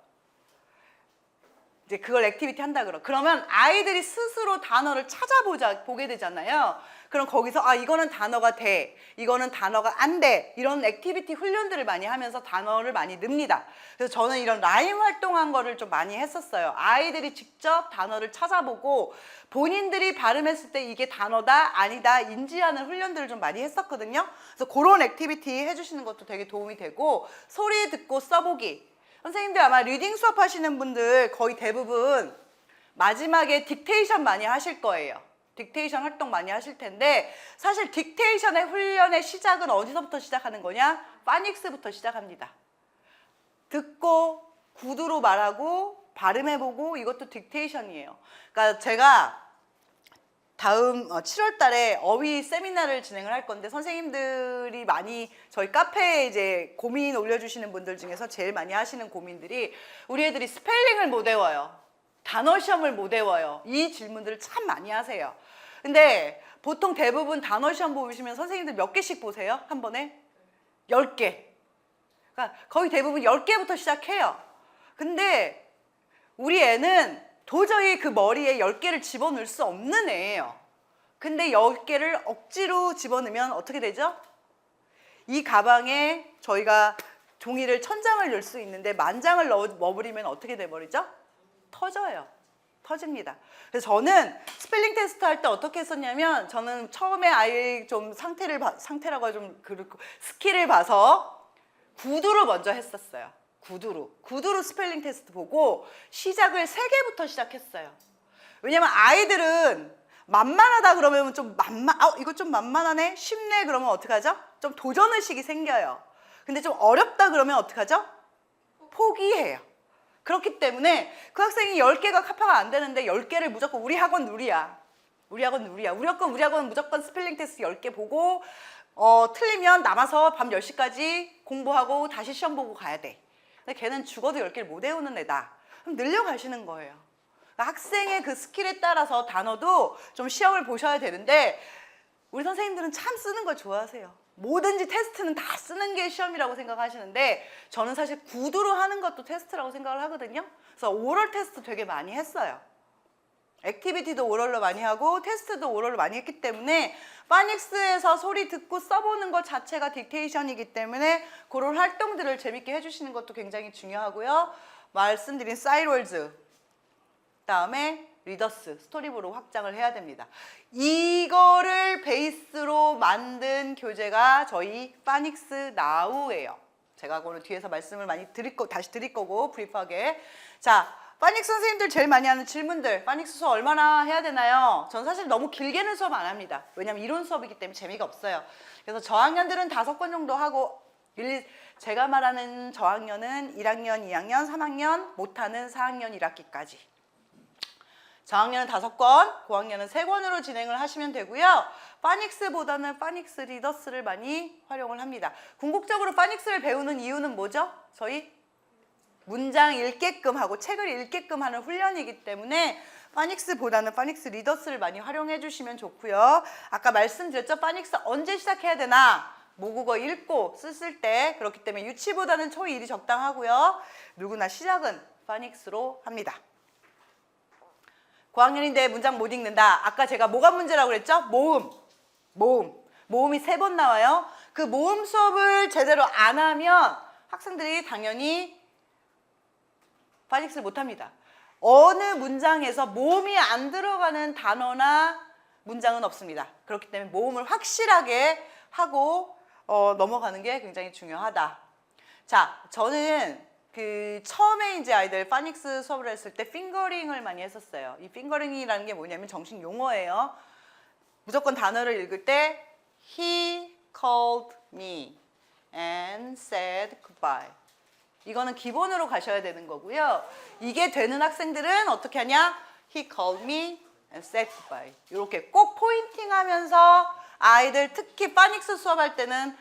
이제 그걸 액티비티 한다 그러면 아이들이 스스로 단어를 보게 되잖아요. 그럼 거기서 아 이거는 단어가 돼, 이거는 단어가 안 돼, 이런 액티비티 훈련들을 많이 하면서 단어를 많이 늡니다. 그래서 저는 이런 라임 활동한 거를 좀 많이 했었어요. 아이들이 직접 단어를 찾아보고 본인들이 발음했을 때 이게 단어다 아니다 인지하는 훈련들을 좀 많이 했었거든요. 그래서 그런 액티비티 해주시는 것도 되게 도움이 되고 소리 듣고 써보기. 선생님들 아마 리딩 수업 하시는 분들 거의 대부분 마지막에 딕테이션 많이 하실 거예요. 딕테이션 활동 많이 하실 텐데 사실 딕테이션의 훈련의 시작은 어디서부터 시작하는 거냐? 파닉스부터 시작합니다. 듣고 구두로 말하고 발음해보고 이것도 딕테이션이에요. 그러니까 제가 다음 7월 달에 어휘 세미나를 진행을 할 건데 선생님들이 많이 저희 카페에 이제 고민 올려주시는 분들 중에서 제일 많이 하시는 고민들이 우리 애들이 스펠링을 못 외워요. 단어 시험을 못 외워요. 이 질문들을 참 많이 하세요. 근데 보통 대부분 단어 시험 보시면 선생님들 몇 개씩 보세요? 한 번에? 10개. 그러니까 거의 대부분 10개부터 시작해요. 근데 우리 애는 도저히 그 머리에 10개를 집어넣을 수 없는 애예요. 근데 10개를 억지로 집어넣으면 어떻게 되죠? 이 가방에 저희가 종이를 1000장을 넣을 수 있는데 10,000장을 넣어버리면 어떻게 돼버리죠? 터져요. 터집니다. 그래서 저는 스펠링 테스트 할 때 어떻게 했었냐면 저는 처음에 아이 좀 상태라고 좀 그렇고 스킬을 봐서 구두로 먼저 했었어요. 구두로 스펠링 테스트 보고 시작을 3개부터 시작했어요. 왜냐면 아이들은 만만하다 그러면 좀 이거 좀 만만하네? 쉽네? 그러면 어떡하죠? 좀 도전의식이 생겨요. 근데 좀 어렵다 그러면 어떡하죠? 포기해요. 그렇기 때문에 그 학생이 10개가 카파가 안 되는데 10개를 무조건 우리 학원 누리야. 우리 학원 무조건 스펠링 테스트 10개 보고 틀리면 남아서 밤 10시까지 공부하고 다시 시험 보고 가야 돼. 근데 걔는 죽어도 10개를 못 외우는 애다. 그럼 늘려가시는 거예요. 그러니까 학생의 그 스킬에 따라서 단어도 좀 시험을 보셔야 되는데 우리 선생님들은 참 쓰는 걸 좋아하세요. 뭐든지 테스트는 다 쓰는 게 시험이라고 생각하시는데 저는 사실 구두로 하는 것도 테스트라고 생각을 하거든요. 그래서 오럴 테스트 되게 많이 했어요. 액티비티도 오럴로 많이 하고 테스트도 오럴로 많이 했기 때문에 파닉스에서 소리 듣고 써보는 것 자체가 딕테이션이기 때문에 그런 활동들을 재밌게 해주시는 것도 굉장히 중요하고요. 말씀드린 사이월즈 다음에 리더스, 스토리보로 확장을 해야 됩니다. 이거를 베이스로 만든 교재가 저희 파닉스 나우예요. 제가 오늘 뒤에서 말씀을 많이 다시 드릴 거고 브리프하게. 자, 파닉스 선생님들 제일 많이 하는 질문들. 파닉스 수업 얼마나 해야 되나요? 전 사실 너무 길게는 수업 안 합니다. 왜냐면 이론 수업이기 때문에 재미가 없어요. 그래서 저학년들은 5권 정도 하고 제가 말하는 저학년은 1학년, 2학년, 3학년, 못하는 4학년 1학기까지. 저학년은 5권, 고학년은 3권으로 진행을 하시면 되고요. 파닉스보다는 파닉스 리더스를 많이 활용을 합니다. 궁극적으로 파닉스를 배우는 이유는 뭐죠? 저희 문장 읽게끔 하고 책을 읽게끔 하는 훈련이기 때문에 파닉스보다는 파닉스 리더스를 많이 활용해 주시면 좋고요. 아까 말씀드렸죠? 파닉스 언제 시작해야 되나? 모국어 읽고 쓰실 때. 그렇기 때문에 유치보다는 초1이 적당하고요. 누구나 시작은 파닉스로 합니다. 고학년인데 문장 못 읽는다. 아까 제가 뭐가 문제라고 그랬죠? 모음이 3번 나와요. 그 모음 수업을 제대로 안 하면 학생들이 당연히 파닉스를 못합니다. 어느 문장에서 모음이 안 들어가는 단어나 문장은 없습니다. 그렇기 때문에 모음을 확실하게 하고 넘어가는 게 굉장히 중요하다. 자, 저는 처음에 이제 아이들 파닉스 수업을 했을 때 핑거링을 많이 했었어요. 이 핑거링이라는 게 뭐냐면 정식 용어예요. 무조건 단어를 읽을 때 He called me and said goodbye. 이거는 기본으로 가셔야 되는 거고요. 이게 되는 학생들은 어떻게 하냐? He called me and said goodbye. 이렇게 꼭 포인팅하면서 아이들 특히 파닉스 수업할 때는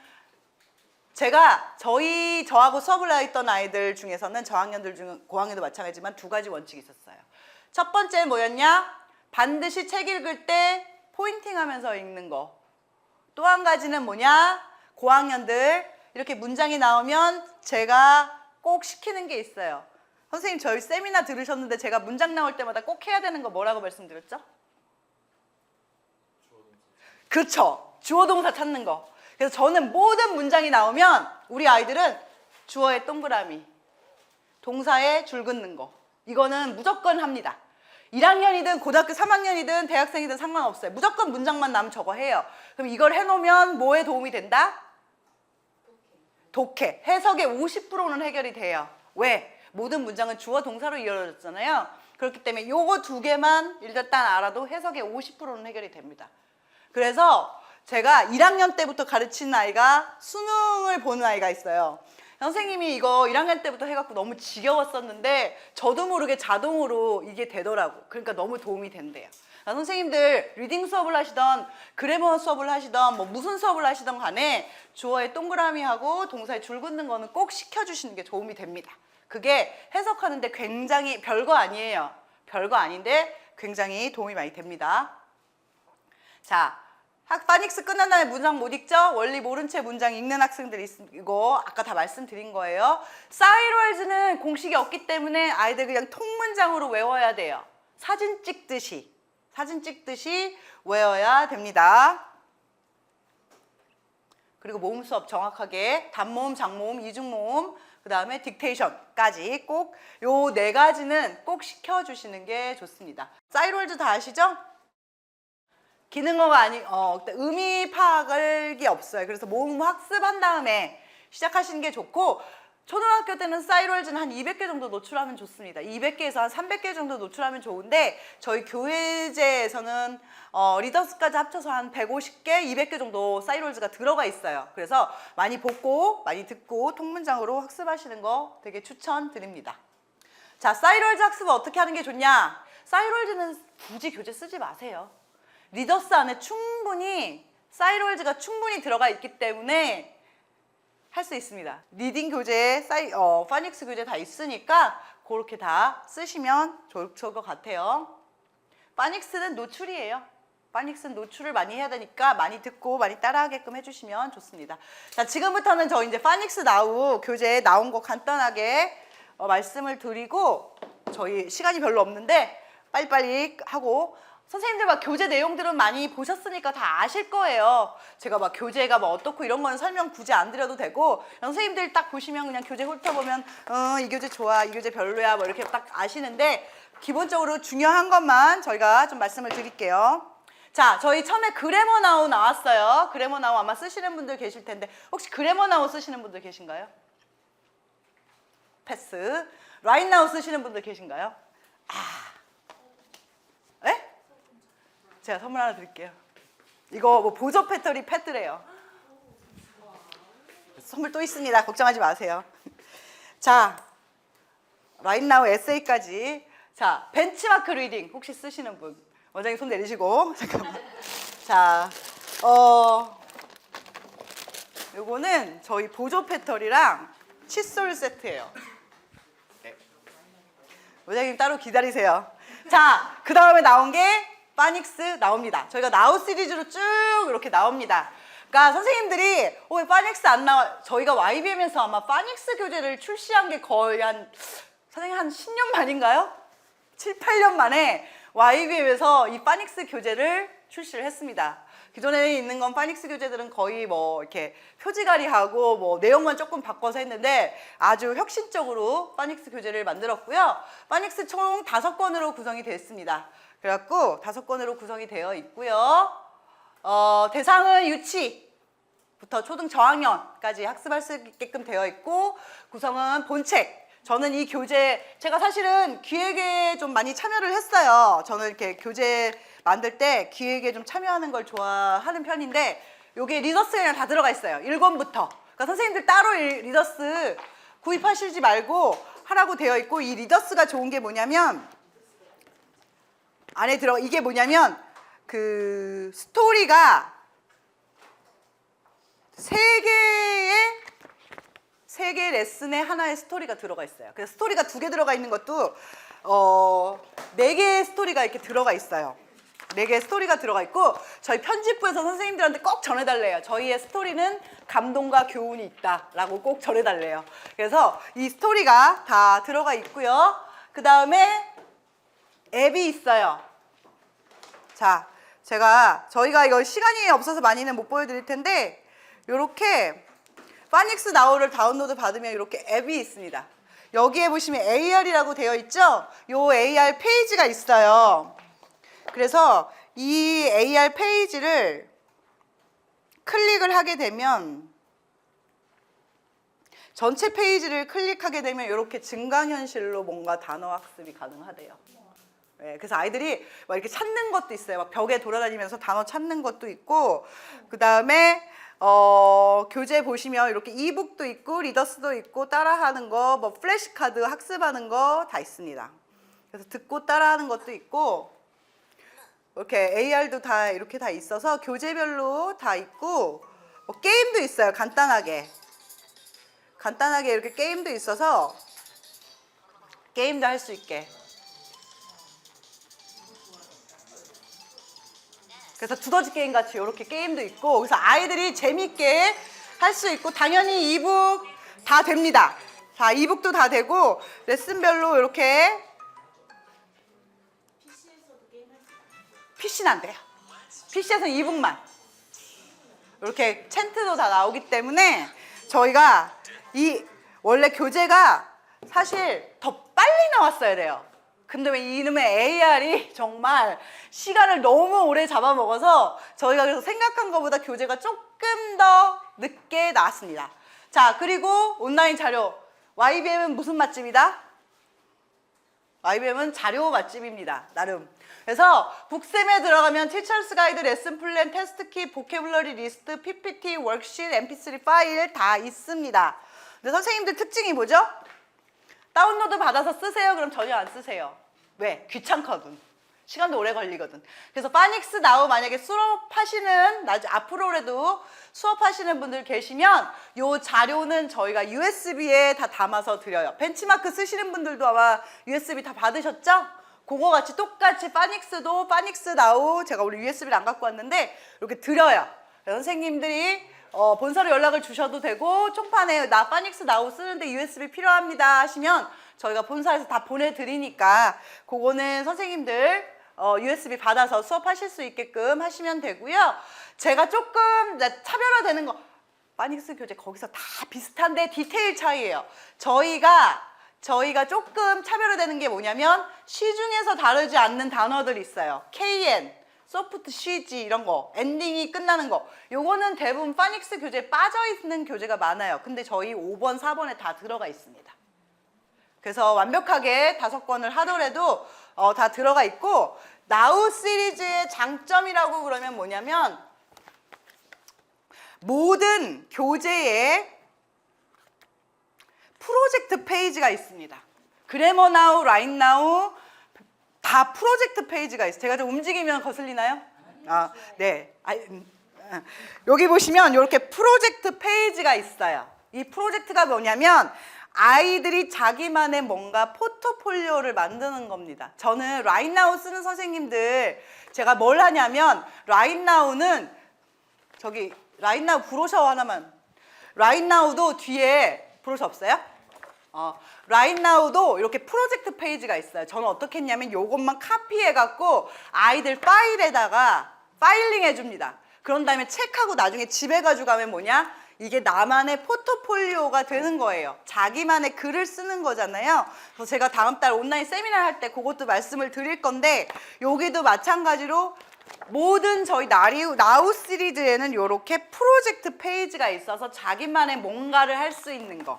제가 저하고 수업을 했던 아이들 중에서는 저학년들 중 고학년도 마찬가지지만 2가지 원칙이 있었어요. 첫 번째는 뭐였냐? 반드시 책 읽을 때 포인팅하면서 읽는 거. 또 한 가지는 뭐냐? 고학년들 이렇게 문장이 나오면 제가 꼭 시키는 게 있어요. 선생님 저희 세미나 들으셨는데 제가 문장 나올 때마다 꼭 해야 되는 거 뭐라고 말씀드렸죠? 그렇죠. 주어 동사 찾는 거. 그래서 저는 모든 문장이 나오면 우리 아이들은 주어의 동그라미, 동사에 줄 긋는 거. 이거는 무조건 합니다. 1학년이든 고등학교 3학년이든 대학생이든 상관없어요. 무조건 문장만 나오면 저거 해요. 그럼 이걸 해놓으면 뭐에 도움이 된다? 독해. 해석의 50%는 해결이 돼요. 왜? 모든 문장은 주어 동사로 이루어졌잖아요. 그렇기 때문에 요거 2개만 일단 알아도 해석의 50%는 해결이 됩니다. 그래서 제가 1학년 때부터 가르치는 아이가 수능을 보는 아이가 있어요. 선생님이 이거 1학년 때부터 해갖고 너무 지겨웠었는데 저도 모르게 자동으로 이게 되더라고. 그러니까 너무 도움이 된대요. 선생님들 리딩 수업을 하시던 그래머 수업을 하시던 뭐 무슨 수업을 하시던 간에 주어에 동그라미하고 동사에 줄 긋는 거는 꼭 시켜주시는 게 도움이 됩니다. 그게 해석하는데 굉장히 별거 아니에요. 별거 아닌데 굉장히 도움이 많이 됩니다. 자, 파닉스 끝난 다음에 문장 못 읽죠? 원리 모른 채 문장 읽는 학생들이 있고 아까 다 말씀드린 거예요. 사이월즈는 공식이 없기 때문에 아이들 그냥 통문장으로 외워야 돼요. 사진 찍듯이 외워야 됩니다. 그리고 모음 수업 정확하게 단모음, 장모음, 이중모음, 그 다음에 딕테이션까지 꼭 요 4가지는 꼭 시켜주시는 게 좋습니다. 사이월즈 다 아시죠? 기능어가 의미 파악이 없어요. 그래서 모음 학습한 다음에 시작하시는 게 좋고 초등학교 때는 사이월즈는 한 200개 정도 노출하면 좋습니다. 200개에서 한 300개 정도 노출하면 좋은데 저희 교회제에서는 리더스까지 합쳐서 한 150개, 200개 정도 사이월즈가 들어가 있어요. 그래서 많이 보고 많이 듣고 통문장으로 학습하시는 거 되게 추천드립니다. 자, 사이월즈 학습을 어떻게 하는 게 좋냐? 사이월즈는 굳이 교재 쓰지 마세요. 리더스 안에 충분히 사이월즈가 충분히 들어가 있기 때문에 할 수 있습니다. 리딩 교재, 파닉스 교재 다 있으니까 그렇게 다 쓰시면 좋을 것 같아요. 파닉스는 노출이에요. 파닉스는 노출을 많이 해야 되니까 많이 듣고 많이 따라하게끔 해주시면 좋습니다. 자, 지금부터는 저 이제 파닉스 나우 교재에 나온 거 간단하게 말씀을 드리고 저희 시간이 별로 없는데 빨리빨리 하고 선생님들 막 교재 내용들은 많이 보셨으니까 다 아실 거예요. 제가 막 교재가 뭐 어떻고 이런 거는 설명 굳이 안 드려도 되고 선생님들 딱 보시면 그냥 교재 훑어보면 이 교재 좋아, 이 교재 별로야 뭐 이렇게 딱 아시는데 기본적으로 중요한 것만 저희가 좀 말씀을 드릴게요. 자, 저희 처음에 그래머 나우 나왔어요. 그래머 나우 아마 쓰시는 분들 계실 텐데 혹시 그래머 나우 쓰시는 분들 계신가요? 패스. 라인 나우 쓰시는 분들 계신가요? 네? 제가 선물 하나 드릴게요. 이거 뭐 보조 배터리 패드래요. 선물 또 있습니다. 걱정하지 마세요. 자, right now 에세이까지. 자, 벤치마크 리딩 혹시 쓰시는 분? 원장님 손 내리시고. 잠깐만. 자, 요거는 저희 보조 패턴이랑 칫솔 세트예요. 네. 원장님 따로 기다리세요. 자, 그 다음에 나온 게 파닉스 나옵니다. 저희가 나우 시리즈로 쭉 이렇게 나옵니다. 그러니까 선생님들이 왜 파닉스 안 나와? 저희가 YBM에서 아마 파닉스 교재를 출시한 게 거의 선생님 한 10년 만인가요? 7, 8년 만에 YBM에서 이 파닉스 교재를 출시를 했습니다. 기존에 있는 건 파닉스 교재들은 거의 뭐 이렇게 표지가리하고 뭐 내용만 조금 바꿔서 했는데 아주 혁신적으로 파닉스 교재를 만들었고요. 파닉스 총 5권으로 구성이 되어 있습니다. 그래갖고 5권으로 구성이 되어 있고요. 대상은 유치부터 초등 저학년까지 학습할 수 있게끔 되어 있고 구성은 본책. 저는 이 교재 제가 사실은 기획에 좀 많이 참여를 했어요. 저는 이렇게 교재 만들 때 기획에 좀 참여하는 걸 좋아하는 편인데 요게 리더스에 그냥 다 들어가 있어요. 1권부터. 그러니까 선생님들 따로 리더스 구입하시지 말고 하라고 되어 있고 이 리더스가 좋은 게 뭐냐면 안에 이게 뭐냐면 그 스토리가 3개의 레슨에 하나의 스토리가 들어가 있어요. 그래서 스토리가 2개 들어가 있는 것도 4개의 스토리가 이렇게 들어가 있어요. 4개의 스토리가 들어가 있고 저희 편집부에서 선생님들한테 꼭 전해달래요. 저희의 스토리는 감동과 교훈이 있다라고 꼭 전해달래요. 그래서 이 스토리가 다 들어가 있고요. 그 다음에 앱이 있어요. 자, 저희가 이거 시간이 없어서 많이는 못 보여드릴 텐데 요렇게 파닉스 나우를 다운로드 받으면 이렇게 앱이 있습니다. 여기에 보시면 AR이라고 되어 있죠? 요 AR 페이지가 있어요. 그래서 이 AR 페이지를 클릭을 하게 되면 전체 페이지를 클릭하게 되면 이렇게 증강현실로 뭔가 단어 학습이 가능하대요. 네, 그래서 아이들이 막 이렇게 찾는 것도 있어요. 막 벽에 돌아다니면서 단어 찾는 것도 있고, 그 다음에 교재 보시면 이렇게 이북도 있고 리더스도 있고 따라하는 거, 뭐 플래시카드 학습하는 거 다 있습니다. 그래서 듣고 따라하는 것도 있고 이렇게 AR도 다 이렇게 다 있어서 교재별로 다 있고 뭐 게임도 있어요. 간단하게 이렇게 게임도 있어서 게임도 할 수 있게. 그래서 두더지 게임 같이 이렇게 게임도 있고 그래서 아이들이 재밌게 할 수 있고 당연히 이북 다 됩니다. 자, 이북도 다 되고 레슨별로 이렇게 PC는 안 돼요. PC에서는 이북만 이렇게 챈트도 다 나오기 때문에 저희가 원래 교재가 사실 더 빨리 나왔어야 돼요. 근데 왜 이놈의 AR이 정말 시간을 너무 오래 잡아먹어서 저희가 그래서 생각한 것보다 교재가 조금 더 늦게 나왔습니다. 자, 그리고 온라인 자료. YBM은 무슨 맛집이다? YBM은 자료 맛집입니다. 나름. 그래서 북쌤에 들어가면 티처스 가이드, 레슨 플랜, 테스트 키, 보캐블러리 리스트, PPT, 워크शी트, MP3 파일 다 있습니다. 근데 선생님들 특징이 뭐죠? 다운로드 받아서 쓰세요. 그럼 전혀 안 쓰세요. 왜? 귀찮거든. 시간도 오래 걸리거든. 그래서 파닉스 나우 만약에 수업하시는 앞으로라도 수업하시는 분들 계시면 요 자료는 저희가 USB에 다 담아서 드려요. 벤치마크 쓰시는 분들도 아마 USB 다 받으셨죠? 그거 같이 똑같이 파닉스도 파닉스 나우 제가 원래 USB를 안 갖고 왔는데 이렇게 드려요. 선생님들이 본사로 연락을 주셔도 되고 총판에 나 파닉스 나우 쓰는데 USB 필요합니다 하시면 저희가 본사에서 다 보내드리니까 그거는 선생님들 USB 받아서 수업하실 수 있게끔 하시면 되고요. 제가 조금 차별화되는 거 파닉스 교재 거기서 다 비슷한데 디테일 차이예요. 저희가 조금 차별화되는 게 뭐냐면 시중에서 다르지 않는 단어들이 있어요. KN 소프트 CG 이런 거 엔딩이 끝나는 거 요거는 대부분 파닉스 교재에 빠져있는 교재가 많아요. 근데 저희 5번 4번에 다 들어가 있습니다. 그래서 완벽하게 5권을 하더라도 다 들어가 있고 나우 시리즈의 장점이라고 그러면 뭐냐면 모든 교재에 프로젝트 페이지가 있습니다. 그래머 나우, 라인 나우 다 프로젝트 페이지가 있어요. 제가 좀 움직이면 거슬리나요? 아, 네. 여기 보시면 이렇게 프로젝트 페이지가 있어요. 이 프로젝트가 뭐냐면 아이들이 자기만의 뭔가 포트폴리오를 만드는 겁니다. 저는 라인나우 쓰는 선생님들 제가 뭘 하냐면 라인나우는 저기 라인나우 브로셔 하나만 라인나우도 뒤에 브로셔 없어요? 라인나우도 이렇게 프로젝트 페이지가 있어요. 저는 어떻게 했냐면 이것만 카피해 갖고 아이들 파일에다가 파일링 해줍니다. 그런 다음에 체크하고 나중에 집에 가지고 가면 뭐냐? 이게 나만의 포트폴리오가 되는 거예요. 자기만의 글을 쓰는 거잖아요. 그래서 제가 다음 달 온라인 세미나 할 때 그것도 말씀을 드릴 건데 여기도 마찬가지로 모든 저희 나우 시리즈에는 이렇게 프로젝트 페이지가 있어서 자기만의 뭔가를 할 수 있는 거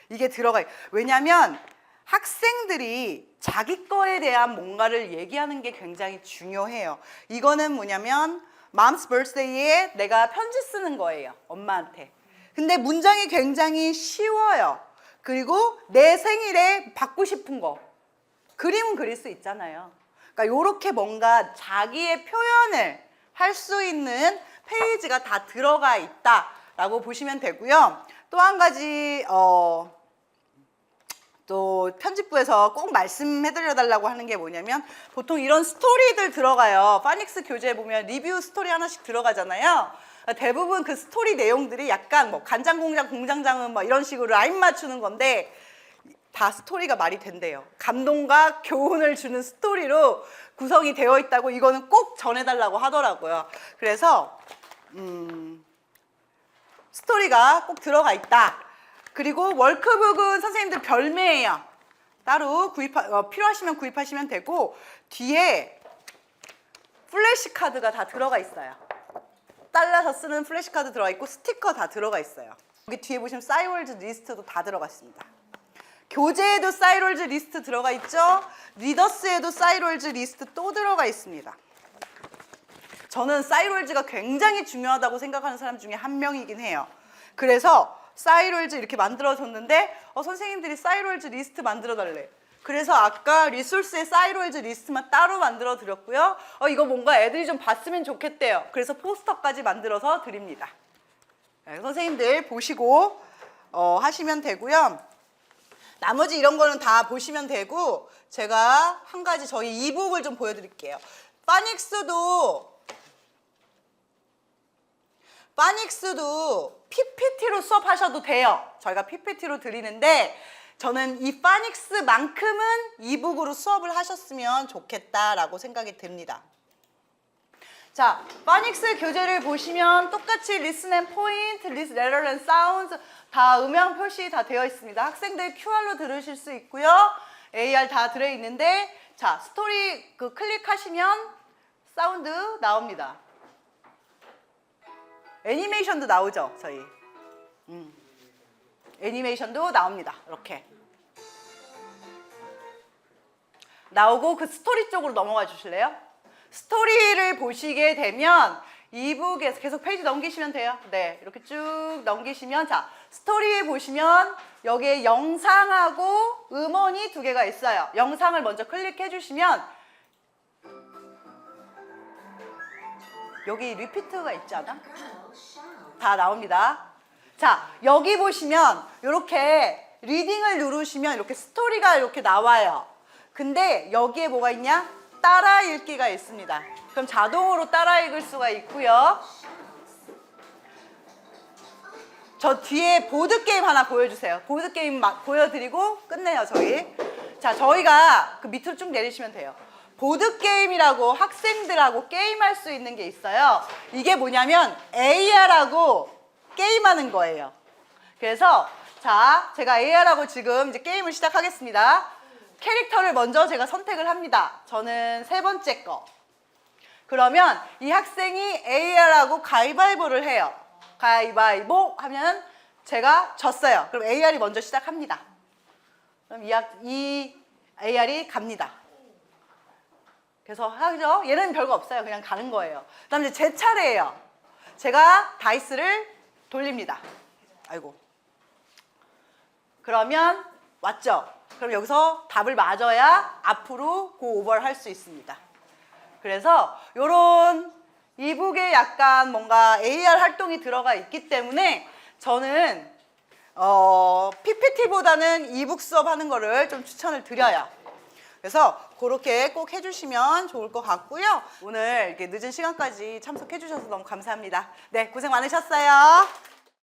이게 들어가요. 왜냐하면 학생들이 자기 거에 대한 뭔가를 얘기하는 게 굉장히 중요해요. 이거는 뭐냐면 Mom's Birthday에 내가 편지 쓰는 거예요. 엄마한테. 근데 문장이 굉장히 쉬워요. 그리고 내 생일에 받고 싶은 거. 그림은 그릴 수 있잖아요. 그러니까 이렇게 뭔가 자기의 표현을 할 수 있는 페이지가 다 들어가 있다라고 보시면 되고요. 또 한 가지 또 편집부에서 꼭 말씀해드려달라고 하는 게 뭐냐면 보통 이런 스토리들 들어가요. 파닉스 교재에 보면 리뷰 스토리 하나씩 들어가잖아요. 대부분 그 스토리 내용들이 약간 뭐 간장공장 공장장은 뭐 이런 식으로 라인 맞추는 건데 다 스토리가 말이 된대요. 감동과 교훈을 주는 스토리로 구성이 되어 있다고 이거는 꼭 전해달라고 하더라고요. 그래서 스토리가 꼭 들어가 있다. 그리고 월크북은 선생님들 별매예요. 따로 필요하시면 구입하시면 되고 뒤에 플래시 카드가 다 들어가 있어요. 잘라서 쓰는 플래시 카드 들어가 있고 스티커 다 들어가 있어요. 여기 뒤에 보시면 싸이월즈 리스트도 다 들어가 있습니다. 교재에도 싸이월즈 리스트 들어가 있죠. 리더스에도 싸이월즈 리스트 또 들어가 있습니다. 저는 싸이월즈가 굉장히 중요하다고 생각하는 사람 중에 한 명이긴 해요. 그래서 싸이월즈 이렇게 만들어줬는데 선생님들이 싸이월즈 리스트 만들어달래. 그래서 아까 리소스에 싸이월즈 리스트만 따로 만들어 드렸고요. 이거 뭔가 애들이 좀 봤으면 좋겠대요. 그래서 포스터까지 만들어서 드립니다. 네, 선생님들 보시고 하시면 되고요. 나머지 이런 거는 다 보시면 되고 제가 한 가지 저희 이북을 좀 보여드릴게요. 파닉스도 PPT로 수업하셔도 돼요. 저희가 PPT로 드리는데 저는 이 파닉스만큼은 이북으로 수업을 하셨으면 좋겠다라고 생각이 듭니다. 자, 파닉스 교재를 보시면 똑같이 Listen and Point, Letter and Sounds 다 음향 표시 다 되어 있습니다. 학생들 QR로 들으실 수 있고요. AR 다 들어있는데 자, 스토리 클릭하시면 사운드 나옵니다. 애니메이션도 나오죠, 저희. 애니메이션도 나옵니다. 이렇게. 나오고 그 스토리 쪽으로 넘어가 주실래요? 스토리를 보시게 되면 이북에서 계속 페이지 넘기시면 돼요. 네, 이렇게 쭉 넘기시면 자, 스토리에 보시면 여기에 영상하고 음원이 두 개가 있어요. 영상을 먼저 클릭해 주시면 여기 리피트가 있지 않아? 다 나옵니다. 자, 여기 보시면 이렇게 리딩을 누르시면 이렇게 스토리가 이렇게 나와요. 근데 여기에 뭐가 있냐? 따라 읽기가 있습니다. 그럼 자동으로 따라 읽을 수가 있고요. 저 뒤에 보드게임 하나 보여주세요. 보드게임 보여드리고 끝내요, 저희. 자, 저희가 그 밑으로 쭉 내리시면 돼요. 보드게임이라고 학생들하고 게임할 수 있는 게 있어요. 이게 뭐냐면 AR하고 게임하는 거예요. 그래서 자, 제가 AR하고 지금 이제 게임을 시작하겠습니다. 캐릭터를 먼저 제가 선택을 합니다. 저는 세 번째 거. 그러면 이 학생이 AR하고 가위바위보를 해요. 가위바위보 하면 제가 졌어요. 그럼 AR이 먼저 시작합니다. 그럼 이 AR이 갑니다. 그래서 하죠. 얘는 별거 없어요. 그냥 가는 거예요. 그 다음에 제 차례예요. 제가 다이스를 돌립니다. 아이고. 그러면 왔죠? 그럼 여기서 답을 맞아야 앞으로 고 오버를 할 수 있습니다. 그래서 요런 이북에 약간 뭔가 AR 활동이 들어가 있기 때문에 저는 PPT보다는 이북 수업 하는 거를 좀 추천을 드려요. 그래서 그렇게 꼭 해주시면 좋을 것 같고요. 오늘 이렇게 늦은 시간까지 참석해 주셔서 너무 감사합니다. 네, 고생 많으셨어요.